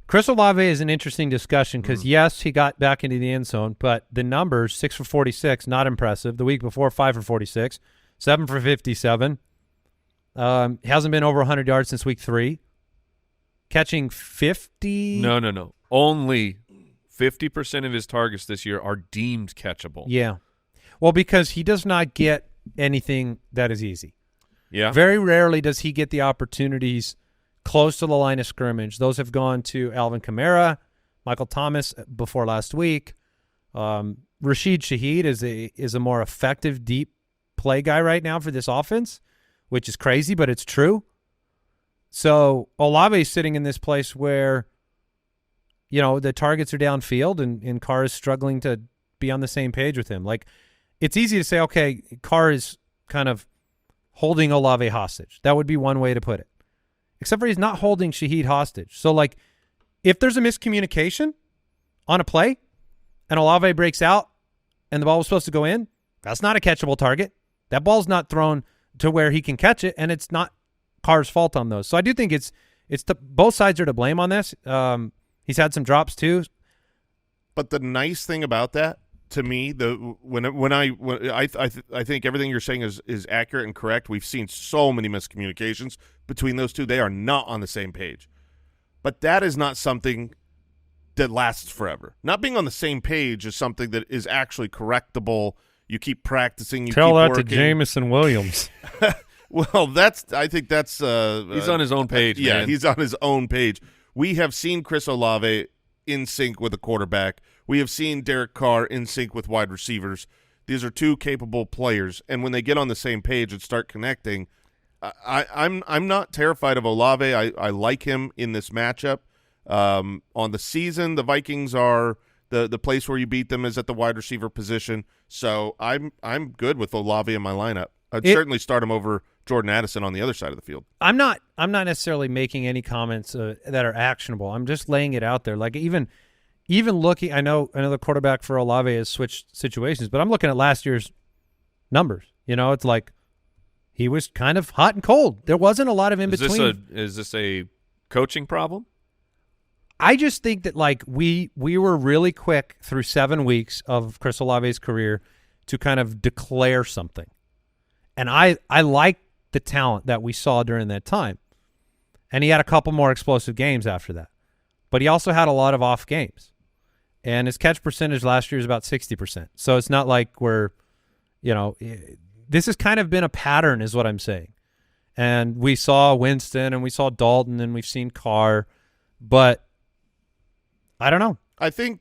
Chris Olave is an interesting discussion because, yes, he got back into the end zone, but the numbers, 6 for 46, not impressive. The week before, 5 for 46, 7 for 57. Hasn't been over 100 yards since week 3. Catching 50. No. Only 50% of his targets this year are deemed catchable. Yeah. Well, because he does not get anything that is easy. Yeah. Very rarely does he get the opportunities close to the line of scrimmage. Those have gone to Alvin Kamara, Michael Thomas before last week. Rashid Shaheed is a more effective deep play guy right now for this offense, which is crazy, but it's true. So Olave is sitting in this place where, the targets are downfield and Carr is struggling to be on the same page with him. Like, it's easy to say, okay, Carr is kind of holding Olave hostage. That would be one way to put it. Except for he's not holding Shaheed hostage. So, like, if there's a miscommunication on a play and Olave breaks out and the ball was supposed to go in, that's not a catchable target. That ball's not thrown to where he can catch it, and it's not Carr's fault on those. So I do think both sides are to blame on this. He's had some drops too. But the nice thing about that, to me, I think everything you're saying is accurate and correct. We've seen so many miscommunications between those two. They are not on the same page. But that is not something that lasts forever. Not being on the same page is something that is actually correctable. You keep practicing. Tell keep that working. to Jameson Williams. Well, I think that's he's on his own page. Yeah, man. he's on his own page. We have seen Chris Olave in sync with a quarterback. We have seen Derek Carr in sync with wide receivers. These are two capable players, and when they get on the same page and start connecting, I'm not terrified of Olave. I like him in this matchup. On the season, the Vikings are the place where you beat them is at the wide receiver position. So I'm good with Olave in my lineup. I'd certainly start him over Jordan Addison on the other side of the field. I'm not necessarily making any comments that are actionable. I'm just laying it out there. Like even looking, I know the quarterback for Olave has switched situations, but I'm looking at last year's numbers. It's like he was kind of hot and cold. There wasn't a lot of in between. Is this a coaching problem? I just think that like we were really quick through 7 weeks of Chris Olave's career to kind of declare something. And I like the talent that we saw during that time. And he had a couple more explosive games after that. But he also had a lot of off games. And his catch percentage last year is about 60%. So it's not like we're, this has kind of been a pattern is what I'm saying. And we saw Winston and we saw Dalton and we've seen Carr. But I don't know. I think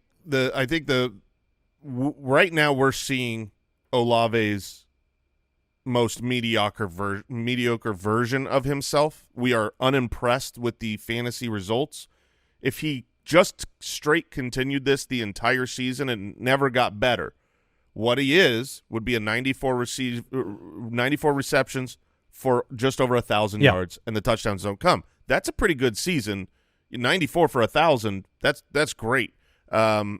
right now we're seeing Olave's most mediocre version of himself. We are unimpressed with the fantasy results. If he just straight continued this the entire season and never got better, what he would be a 94 receptions for just over 1,000 yards, and the touchdowns don't come. That's a pretty good season. 94 for 1,000. That's great. Well,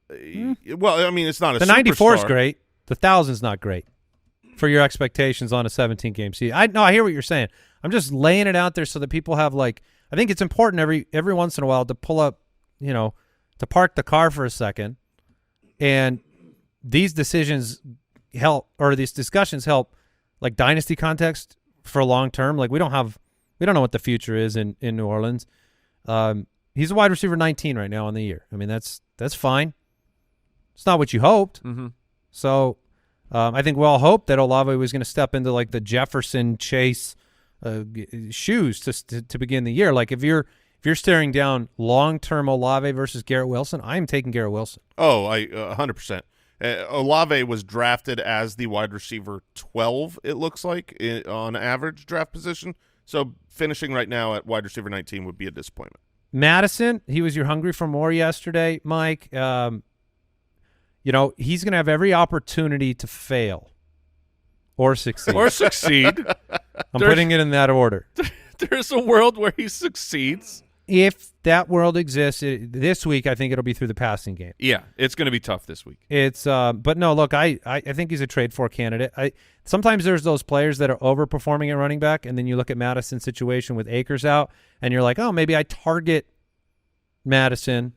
I mean, it's not a the superstar. 94 is great. The 1,000's not great for your expectations on a 17-game season. I hear what you're saying. I'm just laying it out there so that people have I think it's important every once in a while to pull up, to park the car for a second, and these decisions help, or these discussions help, like dynasty context for long term. Like we don't know what the future is in New Orleans. He's a wide receiver 19 right now on the year. I mean, that's fine. It's not what you hoped. Mm-hmm. So I think we all hoped that Olave was going to step into like the Jefferson Chase shoes to begin the year. Like if you're staring down long-term Olave versus Garrett Wilson, I'm taking Garrett Wilson. Oh, 100%. Olave was drafted as the wide receiver 12, it looks like, on average draft position. So finishing right now at wide receiver 19 would be a disappointment. Madison, he was your hungry for more yesterday, Mike. He's going to have every opportunity to fail or succeed. I'm putting it in that order. There's a world where he succeeds. If that world exists this week, I think it'll be through the passing game. Yeah, it's going to be tough this week. It's but no, look, I think he's a trade for candidate. Sometimes there's those players that are overperforming at running back, and then you look at Madison's situation with Akers out, and you're like, oh, maybe I target Madison,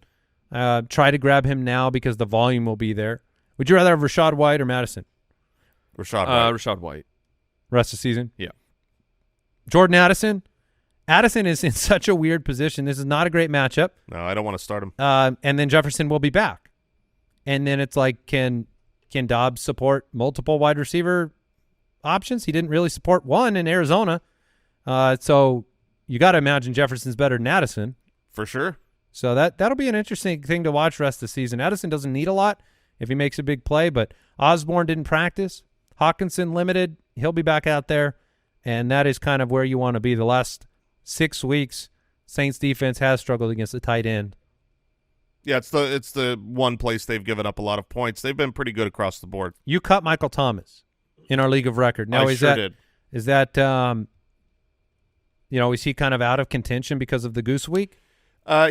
try to grab him now because the volume will be there. Would you rather have Rashad White or Madison? Rashad White. Rest of the season? Yeah. Jordan Addison? Addison is in such a weird position. This is not a great matchup. No, I don't want to start him. And then Jefferson will be back. And then it's like, can Dobbs support multiple wide receiver options? He didn't really support one in Arizona. So you got to imagine Jefferson's better than Addison. For sure. So that'll be an interesting thing to watch rest of the season. Addison doesn't need a lot if he makes a big play, but Osborne didn't practice. Hawkinson limited. He'll be back out there. And that is kind of where you want to be. The last 6 weeks, Saints defense has struggled against the tight end. Yeah, it's the one place they've given up a lot of points. They've been pretty good across the board. You cut Michael Thomas in our league of record. Now, is that is he kind of out of contention because of the Goose Week?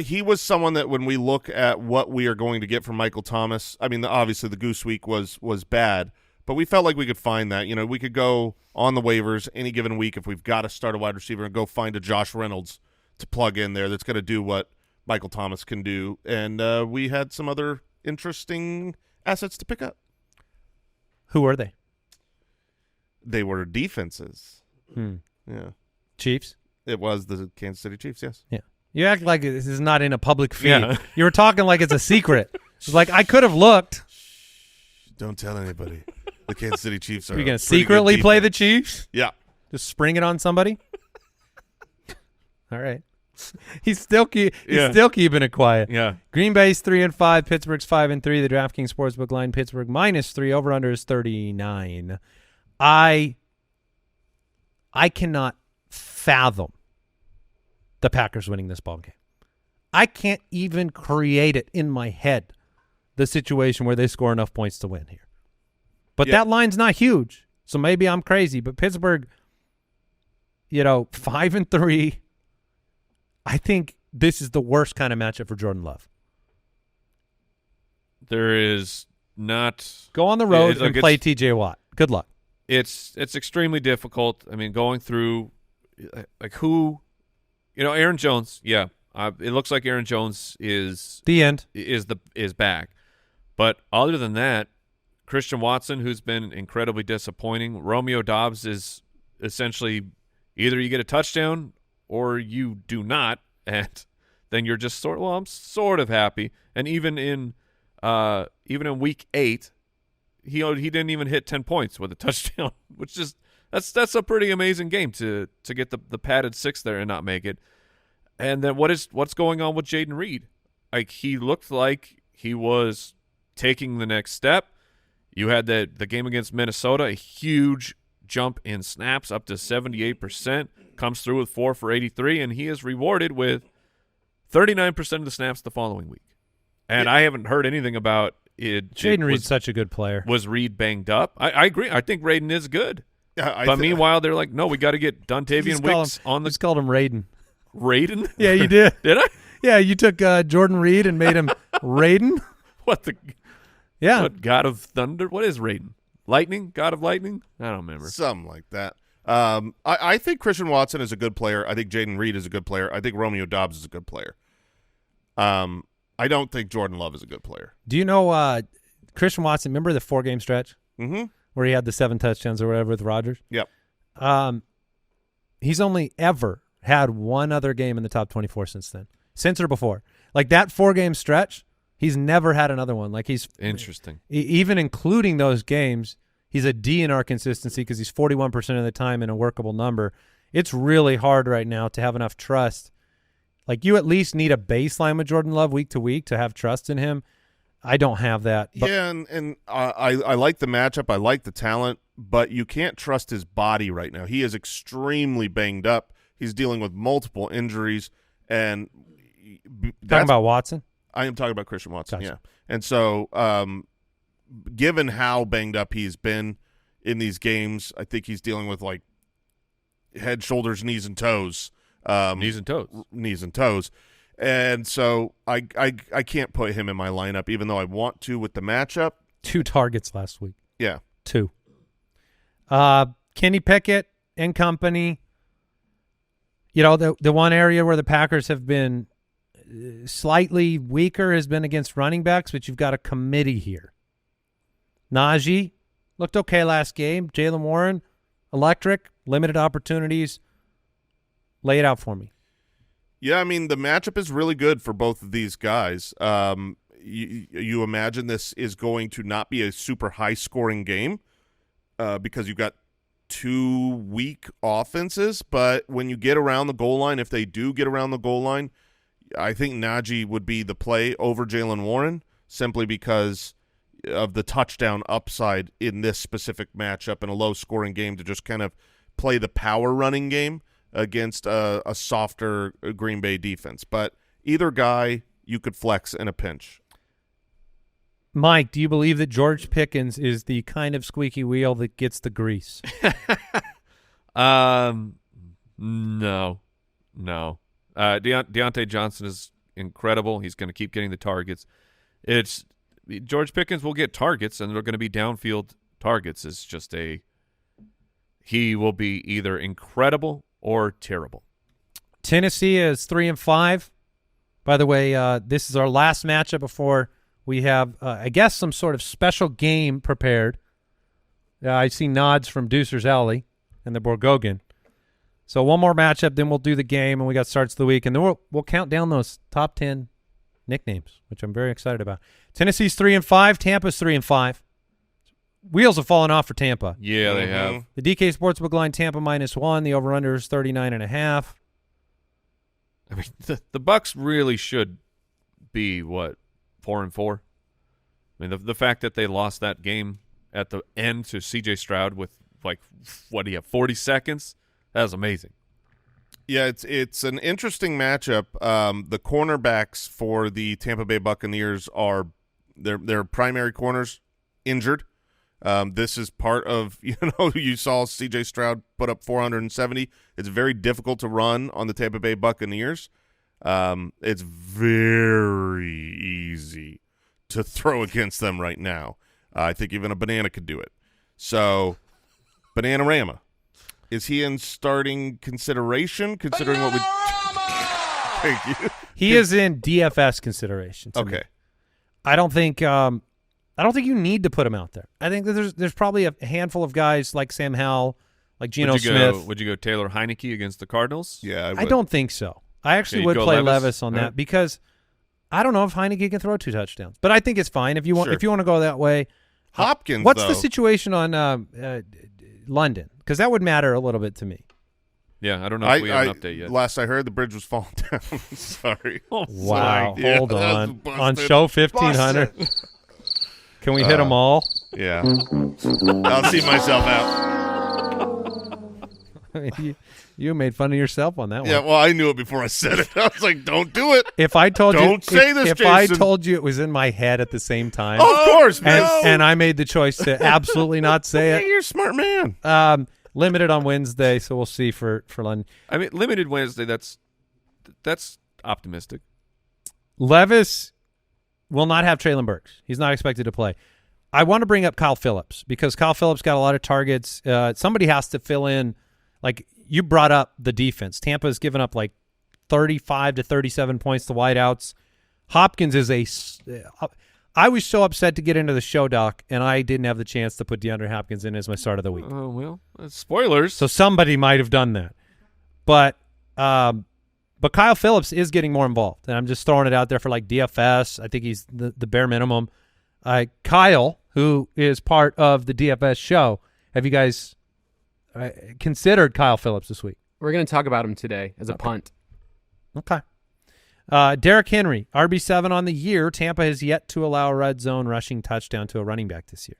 He was someone that when we look at what we are going to get from Michael Thomas, I mean, obviously the Goose Week was bad, but we felt like we could find that. We could go on the waivers any given week if we've got to start a wide receiver and go find a Josh Reynolds to plug in there that's going to do what Michael Thomas can do. And we had some other interesting assets to pick up. Who were they? They were defenses. Yeah. Chiefs? It was the Kansas City Chiefs, yes. Yeah. You act like this is not in a public feed. Yeah. You were talking like it's a secret. It's like I could have looked. Don't tell anybody. The Kansas City Chiefs are. You're going to secretly play the Chiefs? Yeah. Just spring it on somebody? All right. He's still keeping it quiet. Yeah. Green Bay's 3-5, Pittsburgh's 5-3. The DraftKings Sportsbook line, Pittsburgh -3, over under is 39. I I cannot fathom the Packers winning this ball game. I can't even create it in my head, the situation where they score enough points to win here. But that line's not huge, so maybe I'm crazy. But Pittsburgh, 5-3, I think this is the worst kind of matchup for Jordan Love. There is not go on the road and play T.J. Watt. Good luck. It's extremely difficult. I mean, going through who, Aaron Jones. Yeah, it looks like Aaron Jones is the end. Is back, but other than that, Christian Watson, who's been incredibly disappointing. Romeo Doubs is essentially either you get a touchdown or you do not, and then you're just I'm sort of happy. And even in week 8, he didn't even hit 10 points with a touchdown, which is that's a pretty amazing game to get the padded 6 there and not make it. And then what's going on with Jaden Reed? Like, he looked like he was taking the next step. You had the game against Minnesota, a huge jump in snaps up to 78%, comes through with 4 for 83, and he is rewarded with 39% of the snaps the following week. And I haven't heard anything about it. Jaden Reed's such a good player. Was Reed banged up? I agree. I think Raiden is good. But meanwhile, they're like, no, we got to get Dontavian Wicks on the. Just called him Raiden. Raiden? Yeah, you did. Did I? Yeah, you took Jordan Reed and made him Raiden. What the? Yeah. What, God of Thunder? What is Raiden? Lightning? God of Lightning? I don't remember. Something like that. I think Christian Watson is a good player. I think Jaden Reed is a good player. I think Romeo Doubs is a good player. I don't think Jordan Love is a good player. Do you know Christian Watson, remember the 4-game stretch? Mm-hmm. Where he had the 7 touchdowns or whatever with Rodgers? Yep. He's only ever had one other game in the top 24 since then. Since or before. Like that 4-game stretch, he's never had another one. Like he's interesting. Even including those games, he's a D in our consistency because he's 41% of the time in a workable number. It's really hard right now to have enough trust. Like, you at least need a baseline with Jordan Love week to week to have trust in him. I don't have that. But yeah, and I like the matchup. I like the talent, but you can't trust his body right now. He is extremely banged up. He's dealing with multiple injuries. And talking about Watson? I am talking about Christian Watson, gotcha. yeah. And so given how banged up he's been in these games, I think he's dealing with, like, head, shoulders, knees, and toes. Knees and toes. And so I can't put him in my lineup, even though I want to with the matchup. 2 targets last week. Yeah. 2. Kenny Pickett and company. The one area where the Packers have been slightly weaker has been against running backs, but you've got a committee here. Najee looked okay last game. Jaylen Warren, electric, limited opportunities. Lay it out for me. Yeah, I mean, the matchup is really good for both of these guys. You imagine this is going to not be a super high-scoring game because you've got 2 weak offenses, but when you get around the goal line, if they do get around the goal line, I think Najee would be the play over Jaylen Warren simply because of the touchdown upside in this specific matchup in a low-scoring game to just kind of play the power running game against a softer Green Bay defense. But either guy you could flex in a pinch. Mike, do you believe that George Pickens is the kind of squeaky wheel that gets the grease? No. Deontay Johnson is incredible. He's going to keep getting the targets. George Pickens will get targets, and they're going to be downfield targets. It's just he will be either incredible or terrible. Tennessee is 3-5. By the way, this is our last matchup before we have, I guess, some sort of special game prepared. I see nods from Deucer's Alley and the Borgogan. So one more matchup, then we'll do the game, and we got starts of the week, and then we'll count down those top 10 nicknames, which I'm very excited about. Tennessee's 3-5. Tampa's 3-5. Wheels have fallen off for Tampa. Yeah, they have. The DK Sportsbook line, Tampa -1. The over-under is 39.5. I mean, the Bucs really should be, 4-4? I mean, the fact that they lost that game at the end to C.J. Stroud with, 40 seconds That was amazing. Yeah, it's an interesting matchup. The cornerbacks for the Tampa Bay Buccaneers are their primary corners injured. This is part of, you saw C.J. Stroud put up 470. It's very difficult to run on the Tampa Bay Buccaneers. It's very easy to throw against them right now. I think even a banana could do it. So, Bananarama. Is he in starting consideration, considering what we – Thank you. He is in DFS consideration. Okay. Me. I don't think you need to put him out there. I think that there's probably a handful of guys like Sam Howell, like Geno Smith. Would you go Taylor Heineke against the Cardinals? Yeah, I don't think so. I actually would play Levis on that because I don't know if Heineke can throw 2 touchdowns. But I think it's fine if you want to go that way. Hopkins, what's though. the situation on London? Because that would matter a little bit to me. Yeah, I don't know if we have an update yet. Last I heard, the bridge was falling down. Sorry. Oh, wow. Yeah, hold on. busted. On show 1500. Can we hit them all? Yeah. I'll see myself out. I mean, you made fun of yourself on that one. Yeah, well, I knew it before I said it. I was like, don't do it. If I told Don't say this, if I Jason. told you it was in my head at the same time, Oh, of course, man. and I made the choice to absolutely not say Yeah, it. you're a smart man. Limited on Wednesday, so we'll see for London. I mean, limited Wednesday, that's optimistic. Levis will not have Treylon Burks. He's not expected to play. I want to bring up Kyle Phillips because Kyle Phillips got a lot of targets. Somebody has to fill in. Like you brought up the defense. Tampa's given up like 35 to 37 points to wideouts. Hopkins is I was so upset to get into the show, Doc, and I didn't have the chance to put DeAndre Hopkins in as my start of the week. Oh, well, spoilers. So somebody might have done that. But Kyle Phillips is getting more involved, and I'm just throwing it out there for like DFS. I think he's the bare minimum. Kyle, who is part of the DFS show, have you guys considered Kyle Phillips this week? We're going to talk about him today as a punt. Okay. Derrick Henry, RB7 on the year. Tampa has yet to allow a red zone rushing touchdown to a running back this year.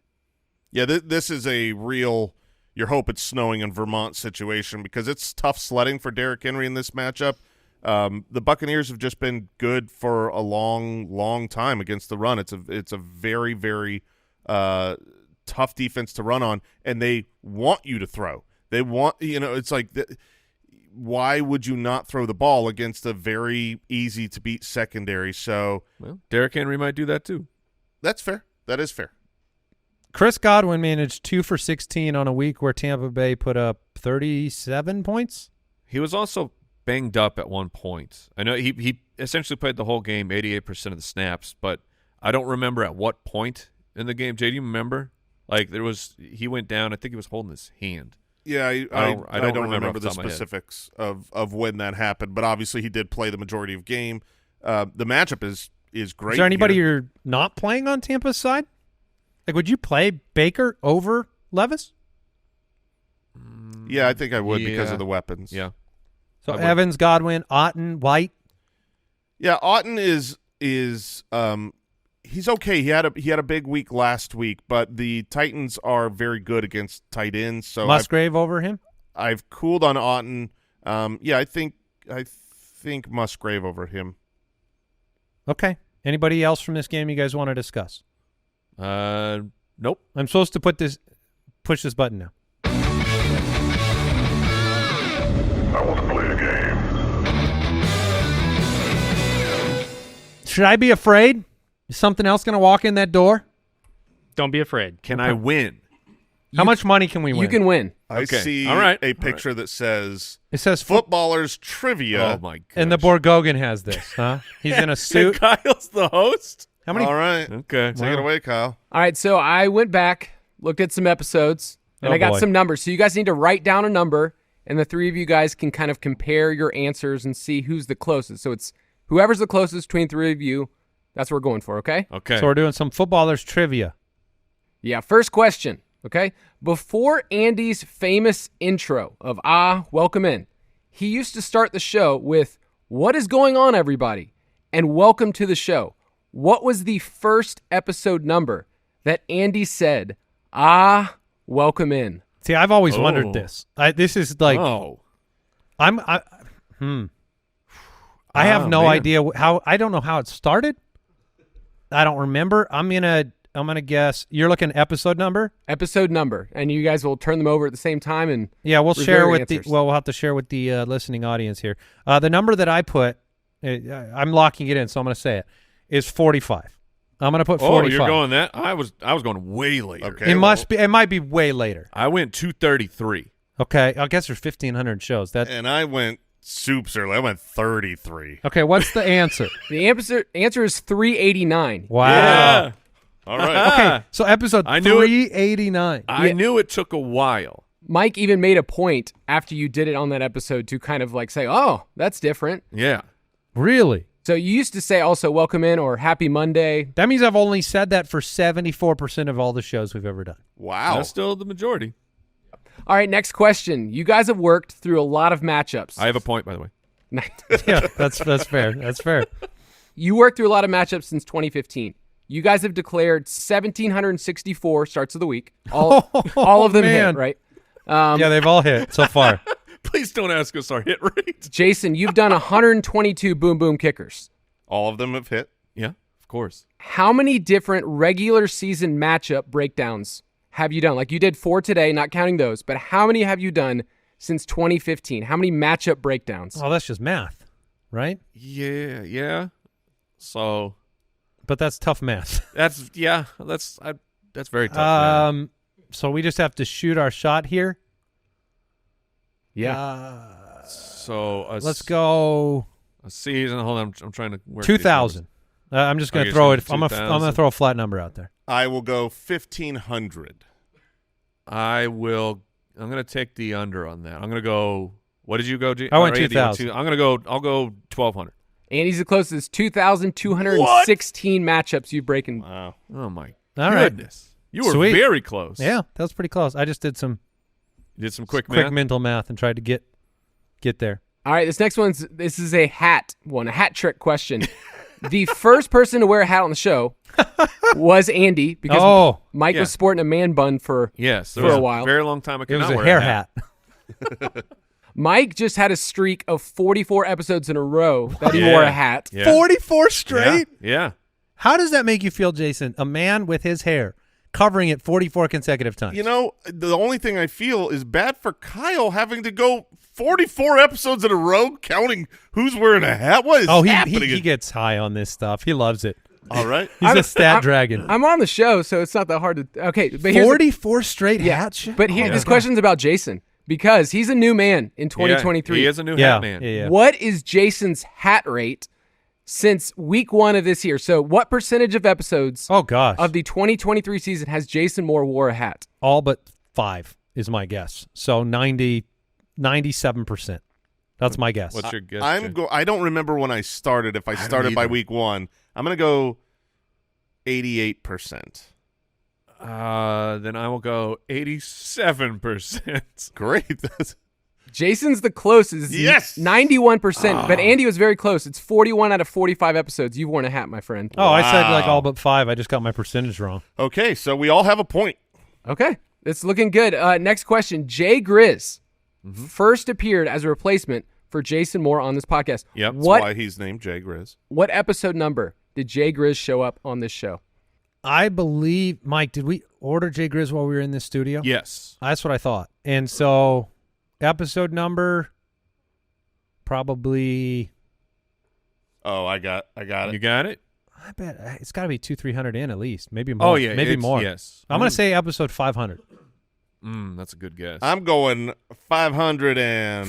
Yeah, this is a real you hope it's snowing in Vermont situation because it's tough sledding for Derrick Henry in this matchup. The Buccaneers have just been good for a long, long time against the run. It's a very, very tough defense to run on, and they want you to throw. They want, it's like why would you not throw the ball against a very easy to beat secondary? So, well, Derrick Henry might do that too. That's fair. That is fair. Chris Godwin managed 2 for 16 on a week where Tampa Bay put up 37 points. He was also banged up at one point. I know he essentially played the whole game, 88% of the snaps, but I don't remember at what point in the game. Jay, do you remember? Like he went down. I think he was holding his hand. Yeah, I don't remember the off the top of my head. specifics of when that happened, but obviously he did play the majority of game. The matchup is great. Is there anybody here. you're not playing on Tampa's side? Like, would you play Baker over Levis? Yeah, I think I would because of the weapons. Yeah. So Evans, Godwin, Otten, White. Yeah, Otten is he's okay. He had a big week last week, but the Titans are very good against tight ends. So Musgrave over him. I've cooled on Otten. Yeah, I think Musgrave over him. Okay. Anybody else from this game you guys want to discuss? Nope. I'm supposed to push this button now. I want to play a game. Should I be afraid? Is something else going to walk in that door? Don't be afraid. Can I win? How much money can we win? You can win. I Okay. see All right. a picture that says It says Footballers Trivia. Oh, my gosh. and the Borgogan has this, huh? He's in a suit. Kyle's the host? How many? All right. Okay. Take it away, Kyle. All right, so I went back, looked at some episodes, and Oh, I got boy. some numbers. So you guys need to write down a number, and the three of you guys can kind of compare your answers and see who's the closest. So it's whoever's the closest between three of you, that's what we're going for, okay? Okay. So we're doing some footballers trivia. Yeah, first question, okay? Before Andy's famous intro of welcome in, he used to start the show with, "What is going on, everybody?" and "Welcome to the show." What was the first episode number that Andy said, welcome in? See, I've always wondered this. This is like I have no idea how. I don't know how it started. I don't remember. I'm gonna guess. You're looking episode number. Episode number, and you guys will turn them over at the same time. And Yeah, we'll reserve share with answers. we'll have to share with the listening audience here. The number that I put, I'm locking it in, so I'm going to say it, is 45. I'm going to put 45. Oh, you're going that? I was going way later. Okay. It must be. It might be way later. I went 233. Okay, I guess there's 1,500 shows. That And I went soups early. I went 33. okay. What's the answer? the answer is 389. Wow. Yeah. All right. Okay, so episode I knew it. 389. I knew it took a while. Mike even made a point after you did it on that episode to kind of like say, "Oh, that's different." Yeah. Really? So you used to say also "Welcome in" or "Happy Monday." That means I've only said that for 74% of all the shows we've ever done. Wow. That's still the majority. All right, next question. You guys have worked through a lot of matchups. I have a point, by the way. Yeah, that's fair. That's fair. You worked through a lot of matchups since 2015. You guys have declared 1,764 starts of the week. All of them man. hit, right? Yeah, they've all hit so far. Please don't ask us our hit rate. Jason, you've done 122 boom boom kickers. All of them have hit. Yeah, of course. How many different regular season matchup breakdowns have you done? Like you did 4 today, not counting those, but how many have you done since 2015? How many matchup breakdowns? Oh, that's just math, right? Yeah. So But that's tough math. that's very tough. Man. So we just have to shoot our shot here. Yeah. So Let's go a season. Hold on, I'm trying to work 2,000. I'm just going to Okay, throw so it. I'm going to 2,000. throw a flat number out there. I will go 1,500. I'm going to take the under on that. I'm going to go. What did you go? I went Or Andy, 2,000. I'm going to go. I'll go 1,200. Andy's the closest. 2,216 matchups you've broken. Wow. Oh my All right. goodness! You were Sweet. very close. Yeah, that was pretty close. I just did some You did some quick quick math. mental math and tried to get there. All right, this is a hat trick question. The first person to wear a hat on the show was Andy because Mike yeah. was sporting a man bun for Yes, there for was a while. very long time. I It could was not a wear hair hat. hat. Mike just had a streak of 44 episodes in a row that he wore a hat. Yeah. 44 straight? Yeah. How does that make you feel, Jason? A man with his hair covering it 44 consecutive times. You know, the only thing I feel is bad for Kyle having to go 44 episodes in a row counting who's wearing a hat. What is happening? he gets high on this stuff. He loves it. All right. He's a stat dragon. I'm on the show, so it's not that hard to. Okay, but here's 44 straight hats? But this question's about Jason because he's a new man in 2023. Yeah, he is a new Yeah, hat man. yeah. What is Jason's hat rate since week 1 of this year? So, what percentage of episodes Oh, gosh. of the 2023 season has Jason Moore wore a hat? All but 5 is my guess. So 97%. That's my guess. What's your guess? Jay? I don't remember when I started. If I started by either. week 1, I'm going to go 88%. Then I will go 87%. Great. That's- Jason's the closest. Yes! 91%. But Andy was very close. It's 41 out of 45 episodes. You've worn a hat, my friend. Oh, I said like Wow. all but 5. I just got my percentage wrong. Okay, so we all have a point. Okay. It's looking good. Next question. Jay Grizz first appeared as a replacement for Jason Moore on this podcast. Yep. That's What why he's named Jay Grizz. What episode number did Jay Grizz show up on this show? I believe, Mike, did we order Jay Grizz while we were in this studio? Yes. That's what I thought. And so episode number probably, Oh, I got You it. got it? I bet it's got to be 200-300 in at least. Maybe more. Oh, yeah. Maybe it's- more. Yes. I'm going to say episode 500. That's a good guess. I'm going 500 and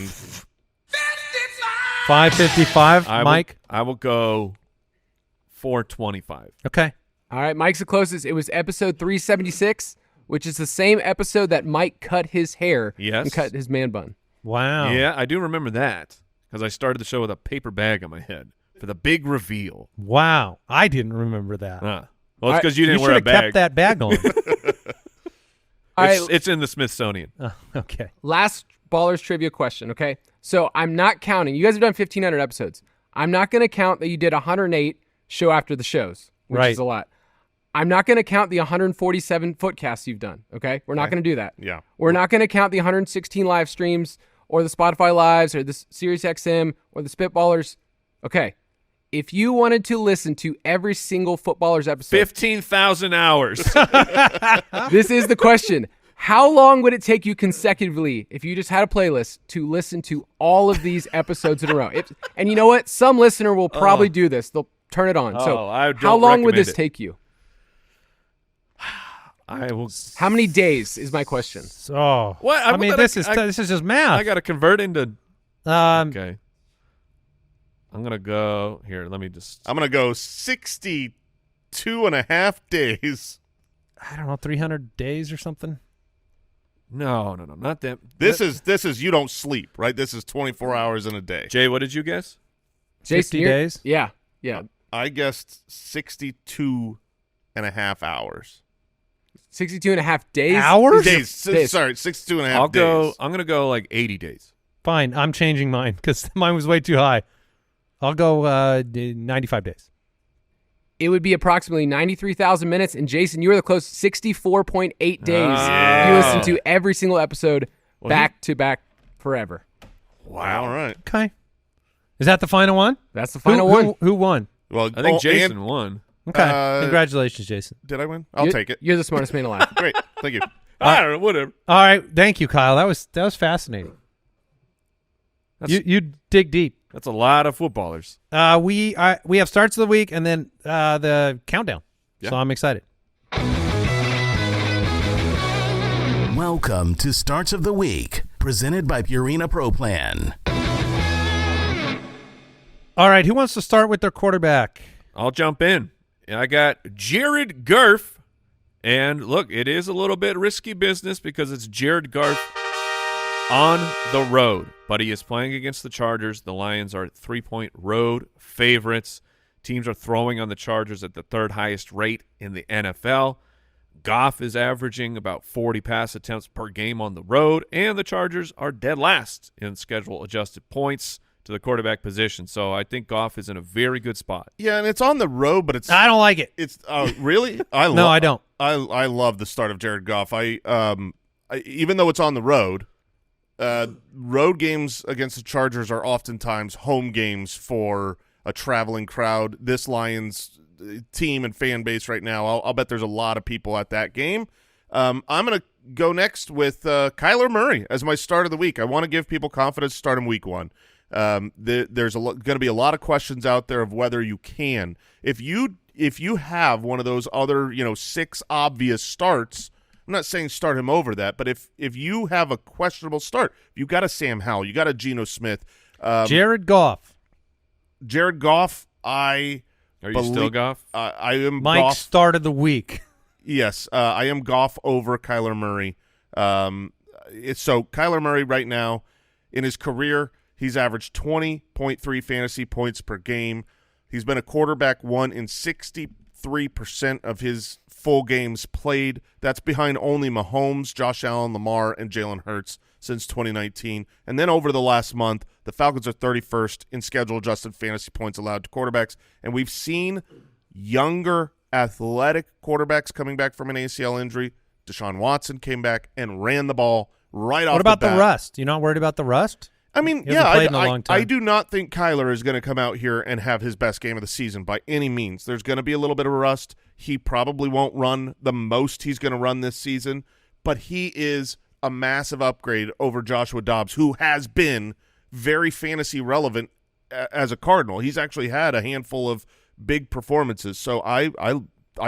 555, Mike? I will go 425. Okay. All right, Mike's the closest. It was episode 376, which is the same episode that Mike cut his hair Yes. and cut his man bun. Wow. Yeah, I do remember that because I started the show with a paper bag on my head for the big reveal. Wow. I didn't remember that. Well, it's because you didn't should wear a have bag. kept that bag on. All right, It's in the Smithsonian. Okay. last Ballers trivia question, okay? So I'm not counting. You guys have done 1,500 episodes. I'm not going to count that you did 108 show after the shows, which Right. is a lot. I'm not going to count the 147 footcasts you've done, okay? We're not going to do that. yeah. We're not going to count the 116 live streams or the Spotify Lives or the SiriusXM or the Spitballers. Okay. If you wanted to listen to every single Footballers episode, 15,000 hours. this is the question. How long would it take you consecutively if you just had a playlist to listen to all of these episodes in a row? And you know what? Some listener will probably do this. They'll turn it on. How long would this take you? I will. How many days is my question? Oh, What? I mean, this is just math. I got to convert into. Um, Okay. I'm going to go. Here, let me just. I'm going to go 62.5 days. I don't know, 300 days or something. No, not that. This is you don't sleep, right? This is 24 hours in a day. Jay, what did you guess? 60 days? Yeah. I guessed 62.5 hours. 62.5 days? Hours? Days. Days. Sorry, 62.5 I'll days. go. I'm going to go like 80 days. Fine, I'm changing mine because mine was way too high. I'll go 95 days. It would be approximately 93,000 minutes. And Jason, you were the close 64.8 days. Yeah. You listened to every single episode back to back forever. Wow. All right. Okay. Is that the final one? That's the final one. Who won? Well, I think Jason won. Okay. Congratulations, Jason. Did I win? I'll take it. You're the smartest man alive. Great. Thank you. I don't know. Whatever. All right. Thank you, Kyle. That was fascinating. You dig deep. That's a lot of footballers. We have starts of the week and then the countdown. Yeah. So I'm excited. Welcome to Starts of the Week, presented by Purina Pro Plan. All right. Who wants to start with their quarterback? I'll jump in. I got Jared Goff. And look, it is a little bit risky business because it's Jared Goff on the road. But he is playing against the Chargers. The Lions are 3-point road favorites. Teams are throwing on the Chargers at the third highest rate in the NFL. Goff is averaging about 40 pass attempts per game on the road, and the Chargers are dead last in schedule-adjusted points to the quarterback position. So I think Goff is in a very good spot. Yeah, and it's on the road, but it's I don't like it. It's really No, I don't. I love the start of Jared Goff. I even though it's on the road, road games against the Chargers are oftentimes home games for a traveling crowd. This Lions team and fan base right now, I'll bet there's a lot of people at that game. I'm going to go next with Kyler Murray as my start of the week. I want to give people confidence to start him week one. There's going to be a lot of questions out there of whether you can. If you have one of those other 6 obvious starts, I'm not saying start him over that, but if you have a questionable start, you got a Sam Howell, you got a Geno Smith, Jared Goff. Are you still Goff? I am Mike's Goff. start of the week. Yes, I am Goff over Kyler Murray. So Kyler Murray right now in his career, he's averaged 20.3 fantasy points per game. He's been a quarterback one in 63% of his full games played. That's behind only Mahomes, Josh Allen, Lamar, and Jalen Hurts since 2019. And then over the last month, the Falcons are 31st in schedule-adjusted fantasy points allowed to quarterbacks. And we've seen younger, athletic quarterbacks coming back from an ACL injury. Deshaun Watson came back and ran the ball right off the bat. What about the rust? You're not worried about the rust? I mean, He hasn't played in a long time. I do not think Kyler is going to come out here and have his best game of the season by any means. There's going to be a little bit of rust. He probably won't run the most he's going to run this season, but he is a massive upgrade over Joshua Dobbs, who has been very fantasy relevant as a Cardinal. He's actually had a handful of big performances. So I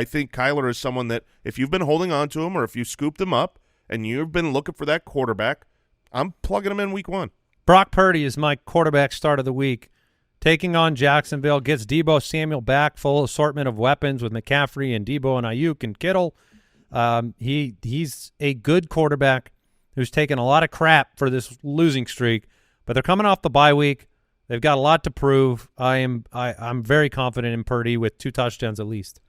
think Kyler is someone that if you've been holding on to him or if you scooped him up and you've been looking for that quarterback, I'm plugging him in week one. Brock Purdy is my quarterback start of the week. Taking on Jacksonville, gets Deebo Samuel back, full assortment of weapons with McCaffrey and Deebo and Ayuk and Kittle. He's a good quarterback who's taken a lot of crap for this losing streak, but they're coming off the bye week. They've got a lot to prove. I'm very confident in Purdy with 2 touchdowns at least.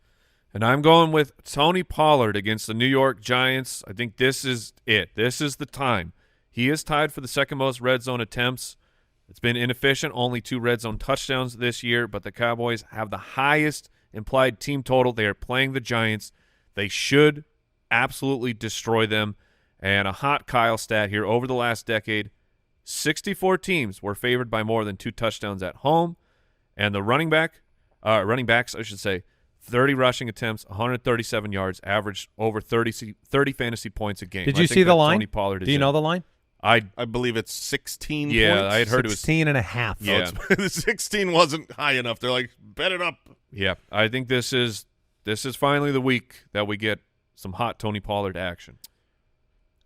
And I'm going with Tony Pollard against the New York Giants. I think this is it. This is the time. He is tied for the second most red zone attempts. It's been inefficient, only 2 red zone touchdowns this year, but the Cowboys have the highest implied team total. They are playing the Giants. They should absolutely destroy them. And a hot Kyle stat here over the last decade, 64 teams were favored by more than 2 touchdowns at home, and the running backs, I should say, 30 rushing attempts, 137 yards, averaged over 30 fantasy points a game. Did you see the line? Tony Pollard Do you know the line? I believe it's 16 Yeah, points. I had heard it was 16 and a half. Yeah. The 16 wasn't high enough. They're like, bet it up. Yeah, I think this is finally the week that we get some hot Tony Pollard action.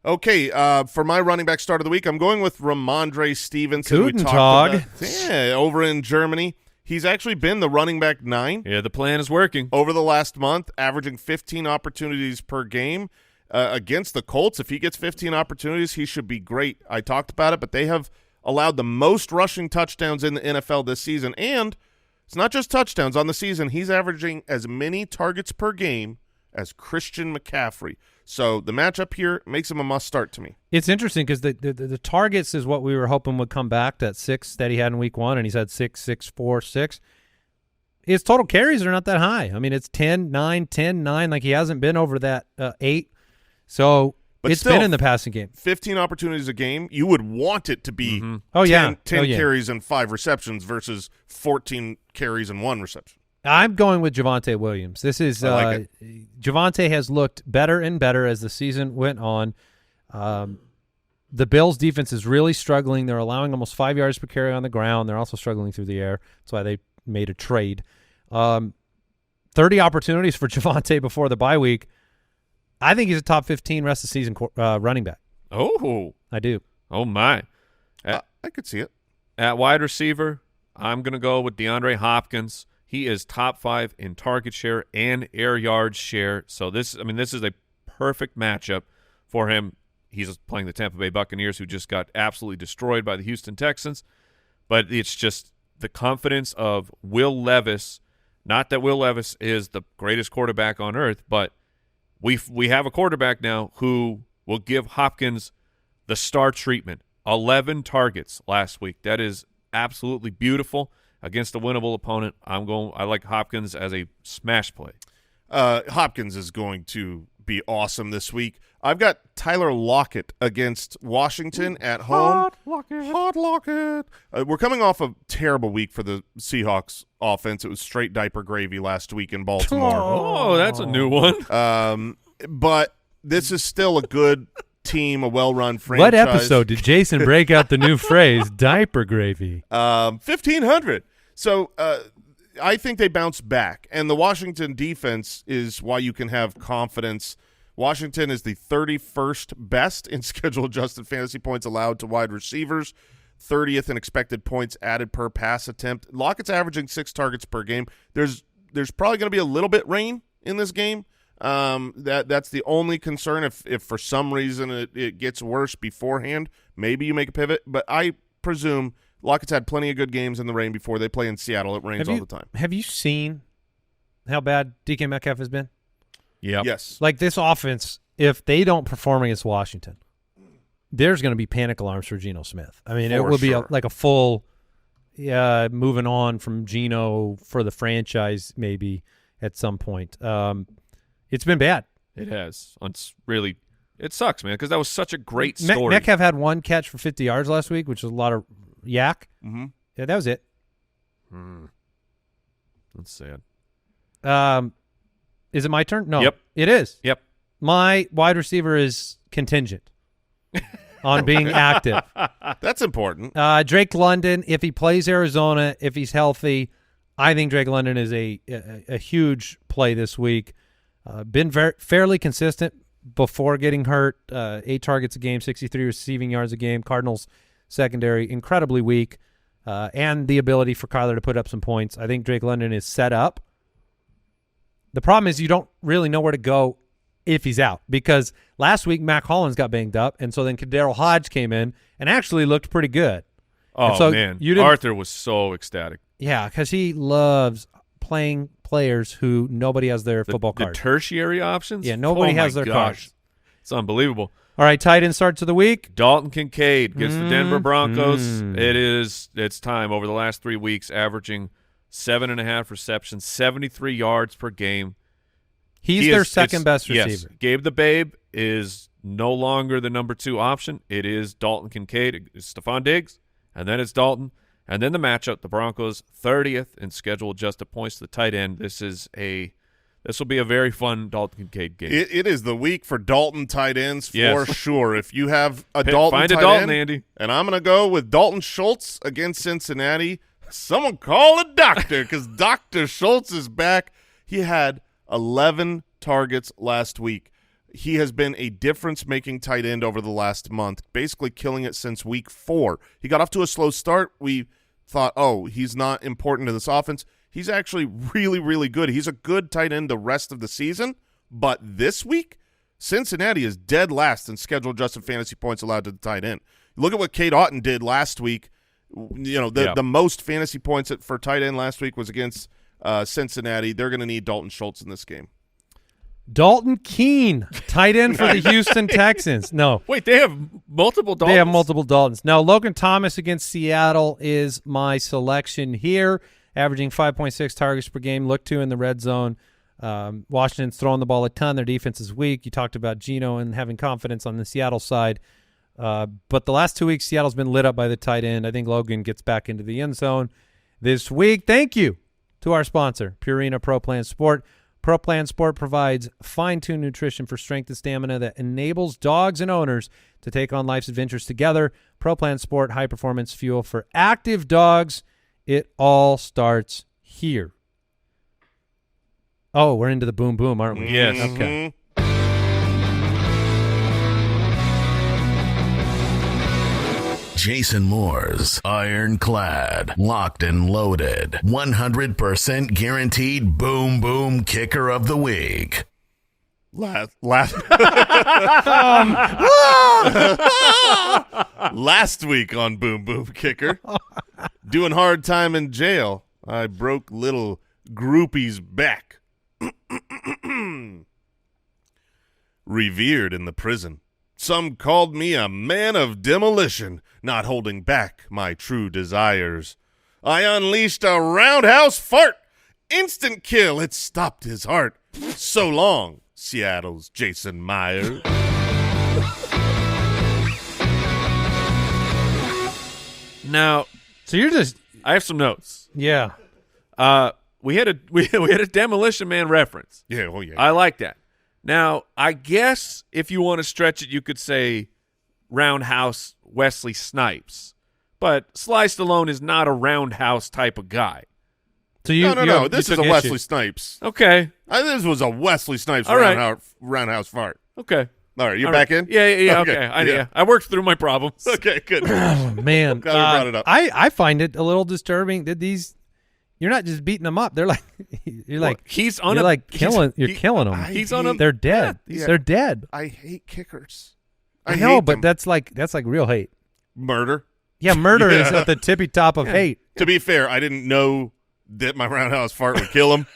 Okay, for my running back start of the week, I'm going with Ramondre Stevenson. Guten We talked Tag. about- Yeah, over in Germany. He's actually been the running back 9 Yeah, the plan is working. over the last month, averaging 15 opportunities per game against the Colts. If he gets 15 opportunities, he should be great. I talked about it, but they have allowed the most rushing touchdowns in the NFL this season. And it's not just touchdowns. On the season, he's averaging as many targets per game as Christian McCaffrey. So the matchup here makes him a must-start to me. It's interesting because the targets is what we were hoping would come back, that 6 that he had in week 1, and he's had 6, 6, 4, 6. His total carries are not that high. I mean, it's 10, 9, 10, 9. Like, he hasn't been over that 8. So But it's still, been in the passing game. 15 opportunities a game, you would want it to be 10 yeah. carries and 5 receptions versus 14 carries and 1 reception. I'm going with Javonte Williams. This is I like Javonte has looked better and better as the season went on. The Bills' defense is really struggling. They're allowing almost 5 yards per carry on the ground. They're also struggling through the air. That's why they made a trade. 30 opportunities for Javonte before the bye week. I think he's a top 15 rest of the season running back. Oh, I do. oh my! I could see it. At wide receiver, I'm going to go with DeAndre Hopkins. He is top 5 in target share and air yards share. So this is a perfect matchup for him. He's playing the Tampa Bay Buccaneers, who just got absolutely destroyed by the Houston Texans. But it's just the confidence of Will Levis. Not that Will Levis is the greatest quarterback on earth, but we have a quarterback now who will give Hopkins the star treatment. 11 targets last week. That is absolutely beautiful. Against a winnable opponent, I like Hopkins as a smash play. Hopkins is going to be awesome this week. I've got Tyler Lockett against Washington at home. Hot Lockett. We're coming off a terrible week for the Seahawks offense. It was straight diaper gravy last week in Baltimore. Oh, that's a new one. But this is still a good team, a well-run franchise. What episode did Jason break out the new phrase, diaper gravy? 1,500. So I think they bounce back, and the Washington defense is why you can have confidence. Washington is the 31st best in schedule-adjusted fantasy points allowed to wide receivers, 30th in expected points added per pass attempt. Lockett's averaging 6 targets per game. There's probably going to be a little bit rain in this game. That's the only concern. If for some reason it gets worse beforehand, maybe you make a pivot. But I presume Lockett's had plenty of good games in the rain before. They play in Seattle. It rains all the time. Have you seen how bad DK Metcalf has been? Yeah. Yes. Like, this offense, if they don't perform against Washington, there's going to be panic alarms for Geno Smith. I mean, it will be like a full moving on from Geno for the franchise maybe at some point. It's been bad. It has. It sucks, man, because that was such a great story. Metcalf had 1 catch for 50 yards last week, which was a lot of yak. Mm-hmm. Yeah, that was it. That's sad. Is it my turn? No. Yep. It is. Yep. My wide receiver is contingent on being active. That's important. Drake London, if he plays Arizona, if he's healthy, I think Drake London is a huge play this week. Been fairly consistent before getting hurt. 8 targets a game, 63 receiving yards a game. Cardinals secondary incredibly weak, and the ability for Kyler to put up some points. I think Drake London is set up. The problem is you don't really know where to go if he's out, because last week Mac Hollins got banged up, and so then Kadarius Hodge came in and actually looked pretty good. Oh, so man. Arthur was so ecstatic. Yeah, because he loves playing players who nobody has their football card. The tertiary options? Yeah, nobody has their cards. It's unbelievable. All right, tight end starts of the week. Dalton Kincaid gets the Denver Broncos. It's time. Over the last 3 weeks, averaging 7.5 receptions, 73 yards per game. He's their second best receiver. Yes, Gabe the Babe is no longer the number 2 option. It is Dalton Kincaid. It's Stephon Diggs, and then it's Dalton. And then the matchup, the Broncos 30th in schedule adjusted points to the tight end. This will be a very fun Dalton Kincaid game. It is the week for Dalton tight ends for Yes. sure. If you have a Find Dalton a tight Dalton, end, Andy. and I'm going to go with Dalton Schultz against Cincinnati, someone call a doctor because Dr. Schultz is back. He had 11 targets last week. He has been a difference-making tight end over the last month, basically killing it since week 4. He got off to a slow start. We thought, oh, he's not important to this offense. He's actually really, really good. He's a good tight end the rest of the season, but this week, Cincinnati is dead last in schedule-adjusted fantasy points allowed to the tight end. Look at what Cade Otton did last week. The most fantasy points for tight end last week was against Cincinnati. They're going to need Dalton Schultz in this game. Dalton Keene, tight end for the Houston Texans. No. Wait, they have multiple Daltons? They have multiple Daltons. No, Logan Thomas against Seattle is my selection here, averaging 5.6 targets per game. Look to in the red zone. Washington's throwing the ball a ton. Their defense is weak. You talked about Geno and having confidence on the Seattle side. But the last 2 weeks, Seattle's been lit up by the tight end. I think Logan gets back into the end zone this week. Thank you to our sponsor, Purina Pro Plan Sport. Pro Plan Sport provides fine-tuned nutrition for strength and stamina that enables dogs and owners to take on life's adventures together. Pro Plan Sport, high-performance fuel for active dogs. It all starts here. Oh, we're into the boom boom, aren't we? Yes. Okay. Jason Moore's ironclad, locked and loaded, 100% guaranteed boom boom kicker of the week. Last week on Boom Boom Kicker, doing hard time in jail, I broke little groupie's back. Revered in the prison. Some called me a man of demolition, not holding back my true desires. I unleashed a roundhouse fart. Instant kill, it stopped his heart. So long, Seattle's Jason Myers. Now, So you're just I have some notes. yeah. We had a Demolition Man reference. Yeah, well, yeah. I like that. Now, I guess if you want to stretch it, you could say Roundhouse Wesley Snipes. But Sly Stallone is not a roundhouse type of guy. So you No. This is a Wesley Snipes. Okay. This was a Wesley Snipes All right. roundhouse fart. Okay. All right, you're All back right. in? Yeah. Okay, Okay. yeah. I worked through my problems. Okay, good. Oh, man. Glad we brought it up. I find it a little disturbing that you're not just beating them up. They're like He's on you're a like killing killing them. He's on a They're dead. Yeah. They're dead. I hate kickers. I know, hate but them. that's like real hate. Murder. Yeah, murder is at the tippy top of hate. To be fair, I didn't know that my roundhouse fart would kill him.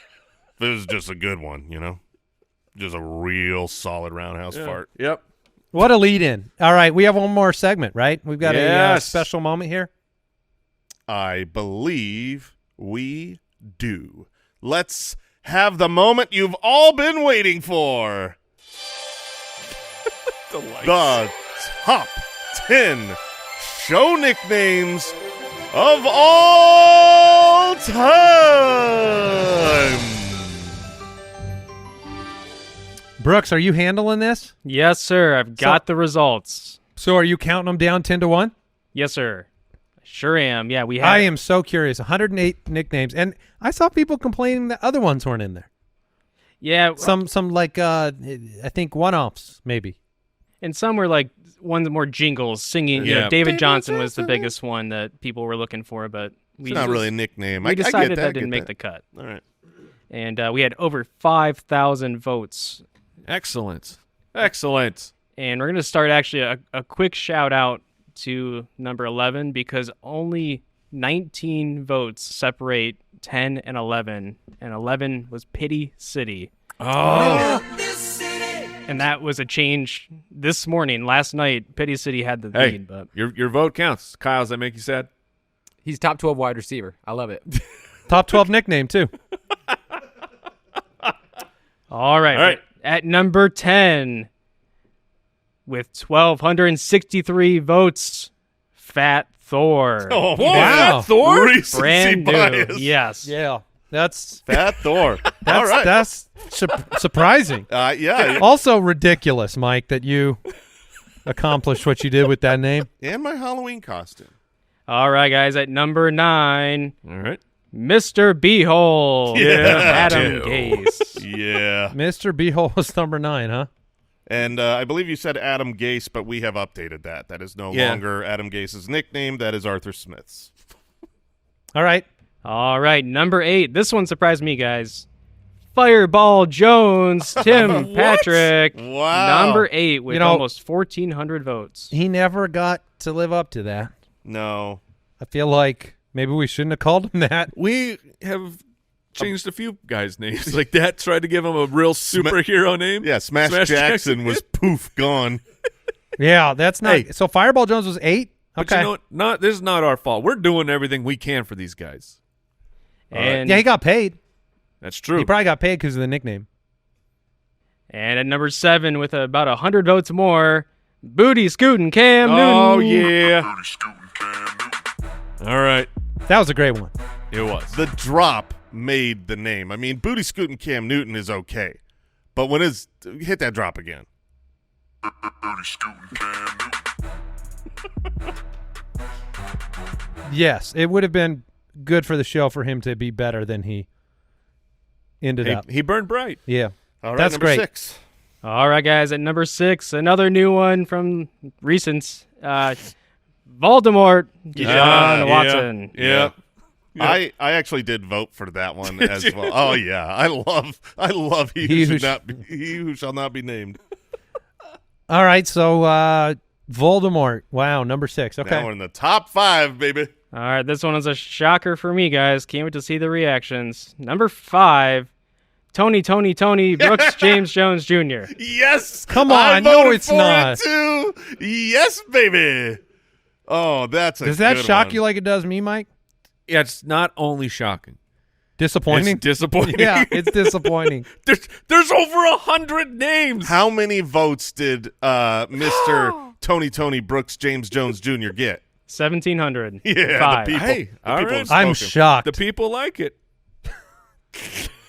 It was just a good one, just a real solid roundhouse fart. Yep. What a lead in. All right, we have one more segment, right? We've got a Yes. special moment here. I believe we do. Let's have the moment you've all been waiting for. The top 10 show nicknames of all time. Brooks, are you handling this? Yes, sir. I've got the results. So are you counting them down 10-1? Yes, sir. I sure am. Yeah, we have. I am so curious. 108 nicknames, and I saw people complaining that other ones weren't in there. Yeah, Some like I think one-offs maybe. and some were like ones more jingles, singing. You know, Yeah. David Johnson was the biggest one that people were looking for, but we It's not really a nickname. we I get decided that, that I didn't get make the cut. All right. And we had over 5,000 votes. Excellent. And we're going to start actually a quick shout out to number 11 because only 19 votes separate 10 and 11. And 11 was Pity City. Oh. And that was a change this morning. Last night, Pity City had the Hey, lead. But your vote counts. Kyle, does that make you sad? He's top 12 wide receiver. I love it. Top 12 nickname too. All right. All right. At number 10, with 1,263 votes, Fat Thor. Oh, Wow. Fat Thor? Recency Brand new. bias. Yes. Yeah, that's Fat Thor. All right. that's surprising. Yeah. Also ridiculous, Mike, that you accomplished what you did with that name. And my Halloween costume. All right, guys. At number 9, All right. Mr. Beehole. Yeah. Adam Gase. Yeah. Mr. Beehole was number 9, huh? And I believe you said Adam Gase, but we have updated that. That is no longer Adam Gase's nickname. That is Arthur Smith's. All right. All right, number 8. This one surprised me, guys. Fireball Jones, Tim Patrick. Wow. Number 8 with almost 1,400 votes. He never got to live up to that. No. I feel like maybe we shouldn't have called him that. We have changed a few guys' names like that. Tried to give him a real superhero name. Yeah, Smash Jackson was poof gone. Yeah, that's not. Hey. So Fireball Jones was 8? But Okay. you know what? This is not our fault. We're doing everything we can for these guys. And, Yeah, he got paid. That's true. He probably got paid because of the nickname. and at number 7 with about 100 votes more, Booty Scootin' Cam Oh, Newton. yeah. All right. That was a great one. It was. The drop made the name. I mean, Booty Scootin' Cam Newton is okay. But when his hit that drop again. Yes, it would have been good for the show for him to be better than he ended up. He burned bright. Yeah. All right, That's number great. 6. All right, guys, at number 6, another new one from recent. Voldemort, Deshaun Watson. Yeah. I actually did vote for that one as well. Oh yeah, I love he who shall not be named. All right, so Voldemort. Wow, number 6. Okay. Now we're in the top 5, baby. All right, this one is a shocker for me, guys. Can't wait to see the reactions. Number 5, Tony Brooks James Jones Jr. Yes, Come on, I no, voted it's for not. it too. Yes, baby. Oh, that's a Does that good shock one. you like it does me, Mike? Yeah, it's not only shocking. Disappointing? It's disappointing. Yeah, it's disappointing. There's over 100 names. How many votes did Mr. Tony Brooks James Jones Jr. get? 1,700. Yeah, 5. the people. Hey, the all people right. have I'm spoken. shocked. The people like it.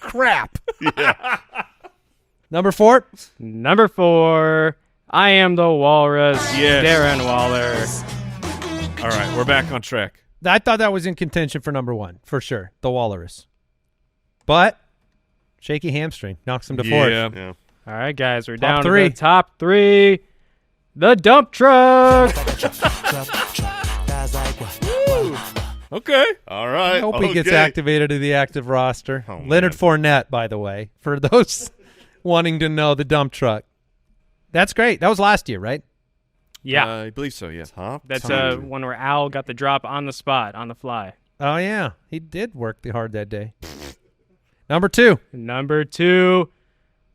Crap. Yeah. Number 4? Number 4, I Am the Walrus, Yes. Darren Waller. All right, we're back on track. I thought that was in contention for number 1, for sure, the Walrus. But shaky hamstring knocks him to 4th. Yeah. All right, guys, we're Top down 3. to the top 3. The dump truck. Okay. All right. I hope he gets okay. activated to the active roster. Oh, Leonard Fournette, by the way, for those wanting to know the dump truck. That's great. That was last year, right? Yeah, I believe so, yeah. that's one where Al got the drop on the spot, on the fly. Oh, yeah. He did work hard that day. Number 2. Number 2,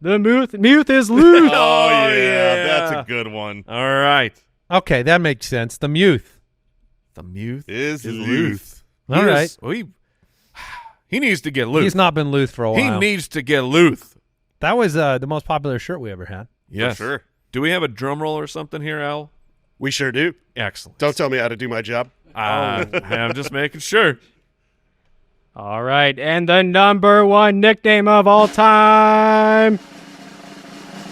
the Muth is loose. Oh, yeah. yeah. That's a good one. All right. Okay, that makes sense. The Muth. The Muth Is is Luth. Luth. All right. He needs to get Luth. He's not been Luth for a He while. needs to get Luth. That was the most popular shirt we ever had. Yes. For sure. Do we have a drum roll or something here, Al? We sure do. Excellent. Don't tell me how to do my job. I'm just making sure. All right, and the number 1 nickname of all time,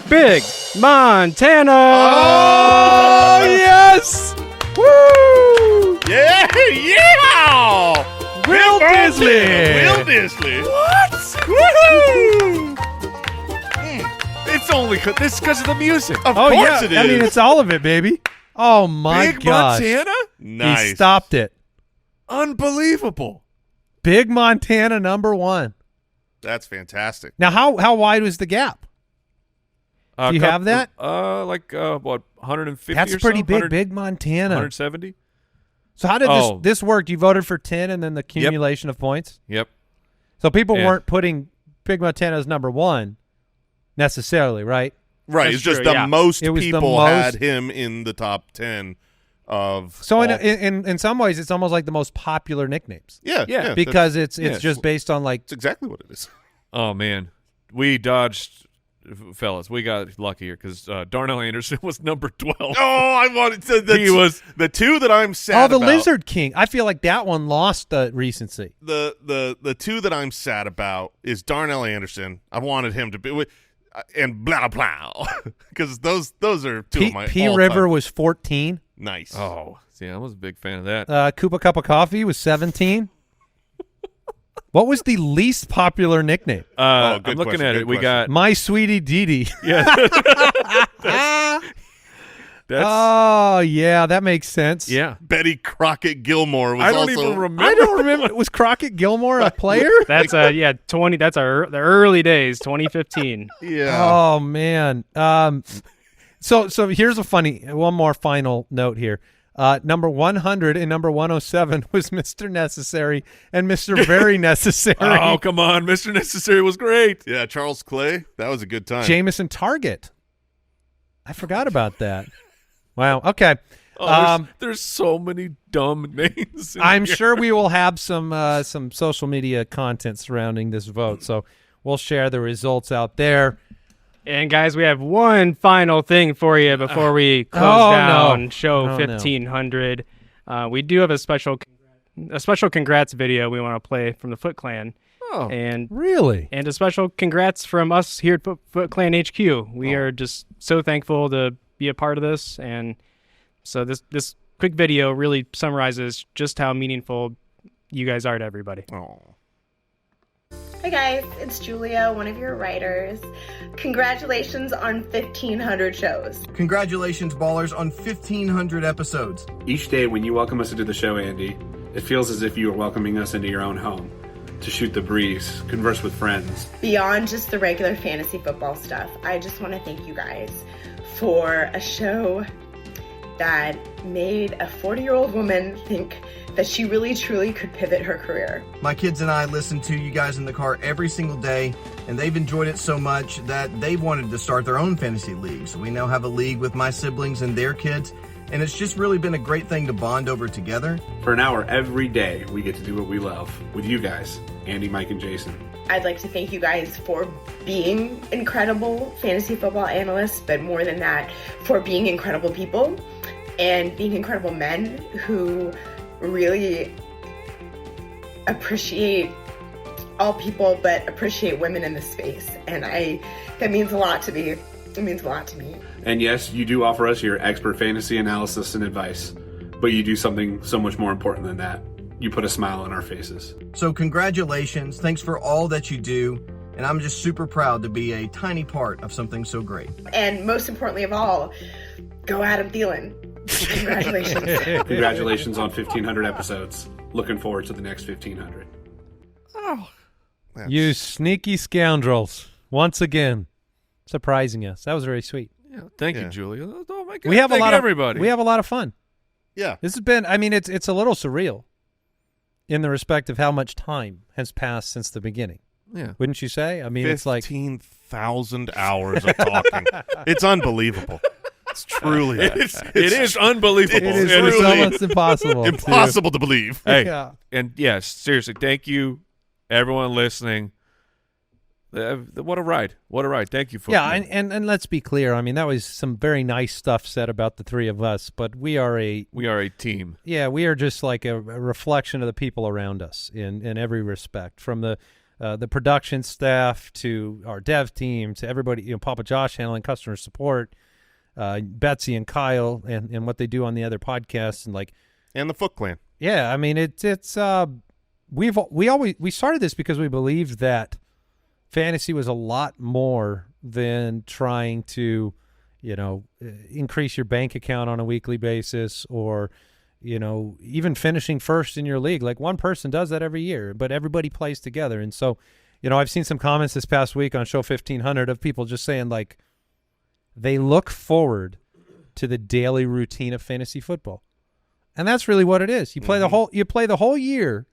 Big Montana. Oh, yes! Woo! Yeah. Yeah. Will Disley. Will Disley. What? Woohoo! It's only because of the music. Of Oh, course yeah. it is. I mean, it's all of it, baby. Oh, my Big gosh. Montana? nice. He stopped it. Unbelievable. Big Montana, number 1. That's fantastic. Now, how wide was the gap? Do you have that? Like, what, 150 That's or pretty so? big. 100 Big Montana. 170? So how did Oh. this work? You voted for 10 and then the accumulation of points? Yep. So people Yeah. weren't putting Big Montana as number 1 necessarily, right? Right. That's It's just true, the yeah. most It was the people most- had him in the top 10 of. So all- in some ways, it's almost like the most popular nicknames yeah, Yeah, because it's yeah. just based on like that's exactly what it is. Oh, man. We dodged fellas, we got lucky here because Darnell Anderson was number 12. Oh, I wanted to. He was the two that I'm Oh, sad the about. Lizard King. I feel like that one lost recency. The two that I'm sad about is Darnell Anderson. I wanted him to be and blah blah because those are two of my P all-time. River was 14. Nice. Oh, see, I was a big fan of that. Koopa Cup of Coffee was 17. What was the least popular nickname? good I'm looking question, at good it. We question. got My Sweetie Dee Dee. yeah. That's Oh, yeah, that makes sense. yeah. Betty Crockett Gilmore was I don't also even remember. I don't remember. Was Crockett Gilmore a player? That's 20. That's the early days, 2015. yeah. Oh, man. So here's one more final note here. Number 100 and number 107 was Mr. Necessary and Mr. Very Necessary. Oh, come on. Mr. Necessary was great. Yeah, Charles Clay. That was a good time. Jameson Target. I forgot about that. Wow. Okay. Oh, there's so many dumb names. I'm sure we will have some social media content surrounding this vote, so we'll share the results out there. And guys, we have one final thing for you before we close down show 1500. We do have a special congrats video we want to play from the Foot Clan. Oh, and really? And a special congrats from us here at Foot Clan HQ. We are just so thankful to be a part of this, and so this quick video really summarizes just how meaningful you guys are to everybody. Oh. Hi guys, it's Julia, one of your writers. Congratulations on 1,500 shows. Congratulations, ballers, on 1,500 episodes. Each day when you welcome us into the show, Andy, it feels as if you are welcoming us into your own home to shoot the breeze, converse with friends. Beyond just the regular fantasy football stuff, I just want to thank you guys for a show that made a 40-year-old woman think that she really truly could pivot her career. My kids and I listen to you guys in the car every single day, and they've enjoyed it so much that they've wanted to start their own fantasy league. So we now have a league with my siblings and their kids, and it's just really been a great thing to bond over together. For an hour every day, we get to do what we love with you guys, Andy, Mike, and Jason. I'd like to thank you guys for being incredible fantasy football analysts, but more than that, for being incredible people and being incredible men who really appreciate all people, but appreciate women in this space. And that means a lot to me. It means a lot to me. And yes, you do offer us your expert fantasy analysis and advice, but you do something so much more important than that. You put a smile on our faces. So congratulations. Thanks for all that you do. And I'm just super proud to be a tiny part of something so great. And most importantly of all, go Adam Thielen. Congratulations. Congratulations on 1,500 episodes. Looking forward to the next 1,500. Oh, you sneaky scoundrels. Once again, surprising us. That was very sweet. Yeah, thank you, Julia. Oh my God. We have thank a lot everybody. We have a lot of fun. Yeah. This has been, I mean, it's a little surreal in the respect of how much time has passed since the beginning. Yeah. Wouldn't you say? I mean, it's like 15,000 hours of talking. It's unbelievable. It's truly it is unbelievable. It is truly almost impossible. impossible to believe. Hey, Yeah. and yes, seriously, thank you, everyone listening. What a ride! What a ride! Thank you for and let's be clear. I mean, that was some very nice stuff said about the three of us, but we are a team. Yeah, we are just like a reflection of the people around us in every respect, from the production staff to our dev team to everybody. You know, Papa Josh handling customer support, Betsy and Kyle, and what they do on the other podcasts, and the Foot Clan. Yeah, I mean it's we started this because we believed that fantasy was a lot more than trying to, increase your bank account on a weekly basis or, even finishing first in your league. Like one person does that every year, but everybody plays together. And so, I've seen some comments this past week on show 1500 of people just saying like they look forward to the daily routine of fantasy football. And that's really what it is. You play the whole year.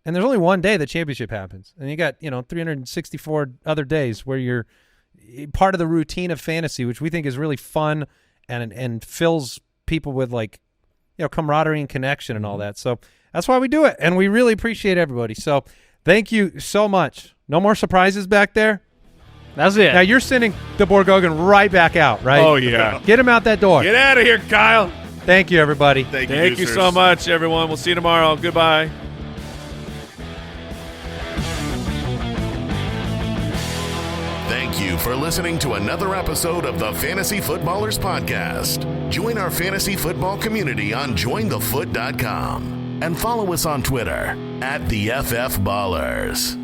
And there's only one day the championship happens. And you got, 364 other days where you're part of the routine of fantasy, which we think is really fun and fills people with camaraderie and connection and all that. So that's why we do it. And we really appreciate everybody. So thank you so much. No more surprises back there? That's it. Now you're sending the Borgogan right back out, right? Oh, yeah. Get him out that door. Get out of here, Kyle. Thank you, everybody. Thank you, Thank you Goosers. so much, everyone. We'll see you tomorrow. Goodbye. Thank you for listening to another episode of the Fantasy Footballers Podcast. Join our fantasy football community on jointhefoot.com and follow us on Twitter @TheFFBallers.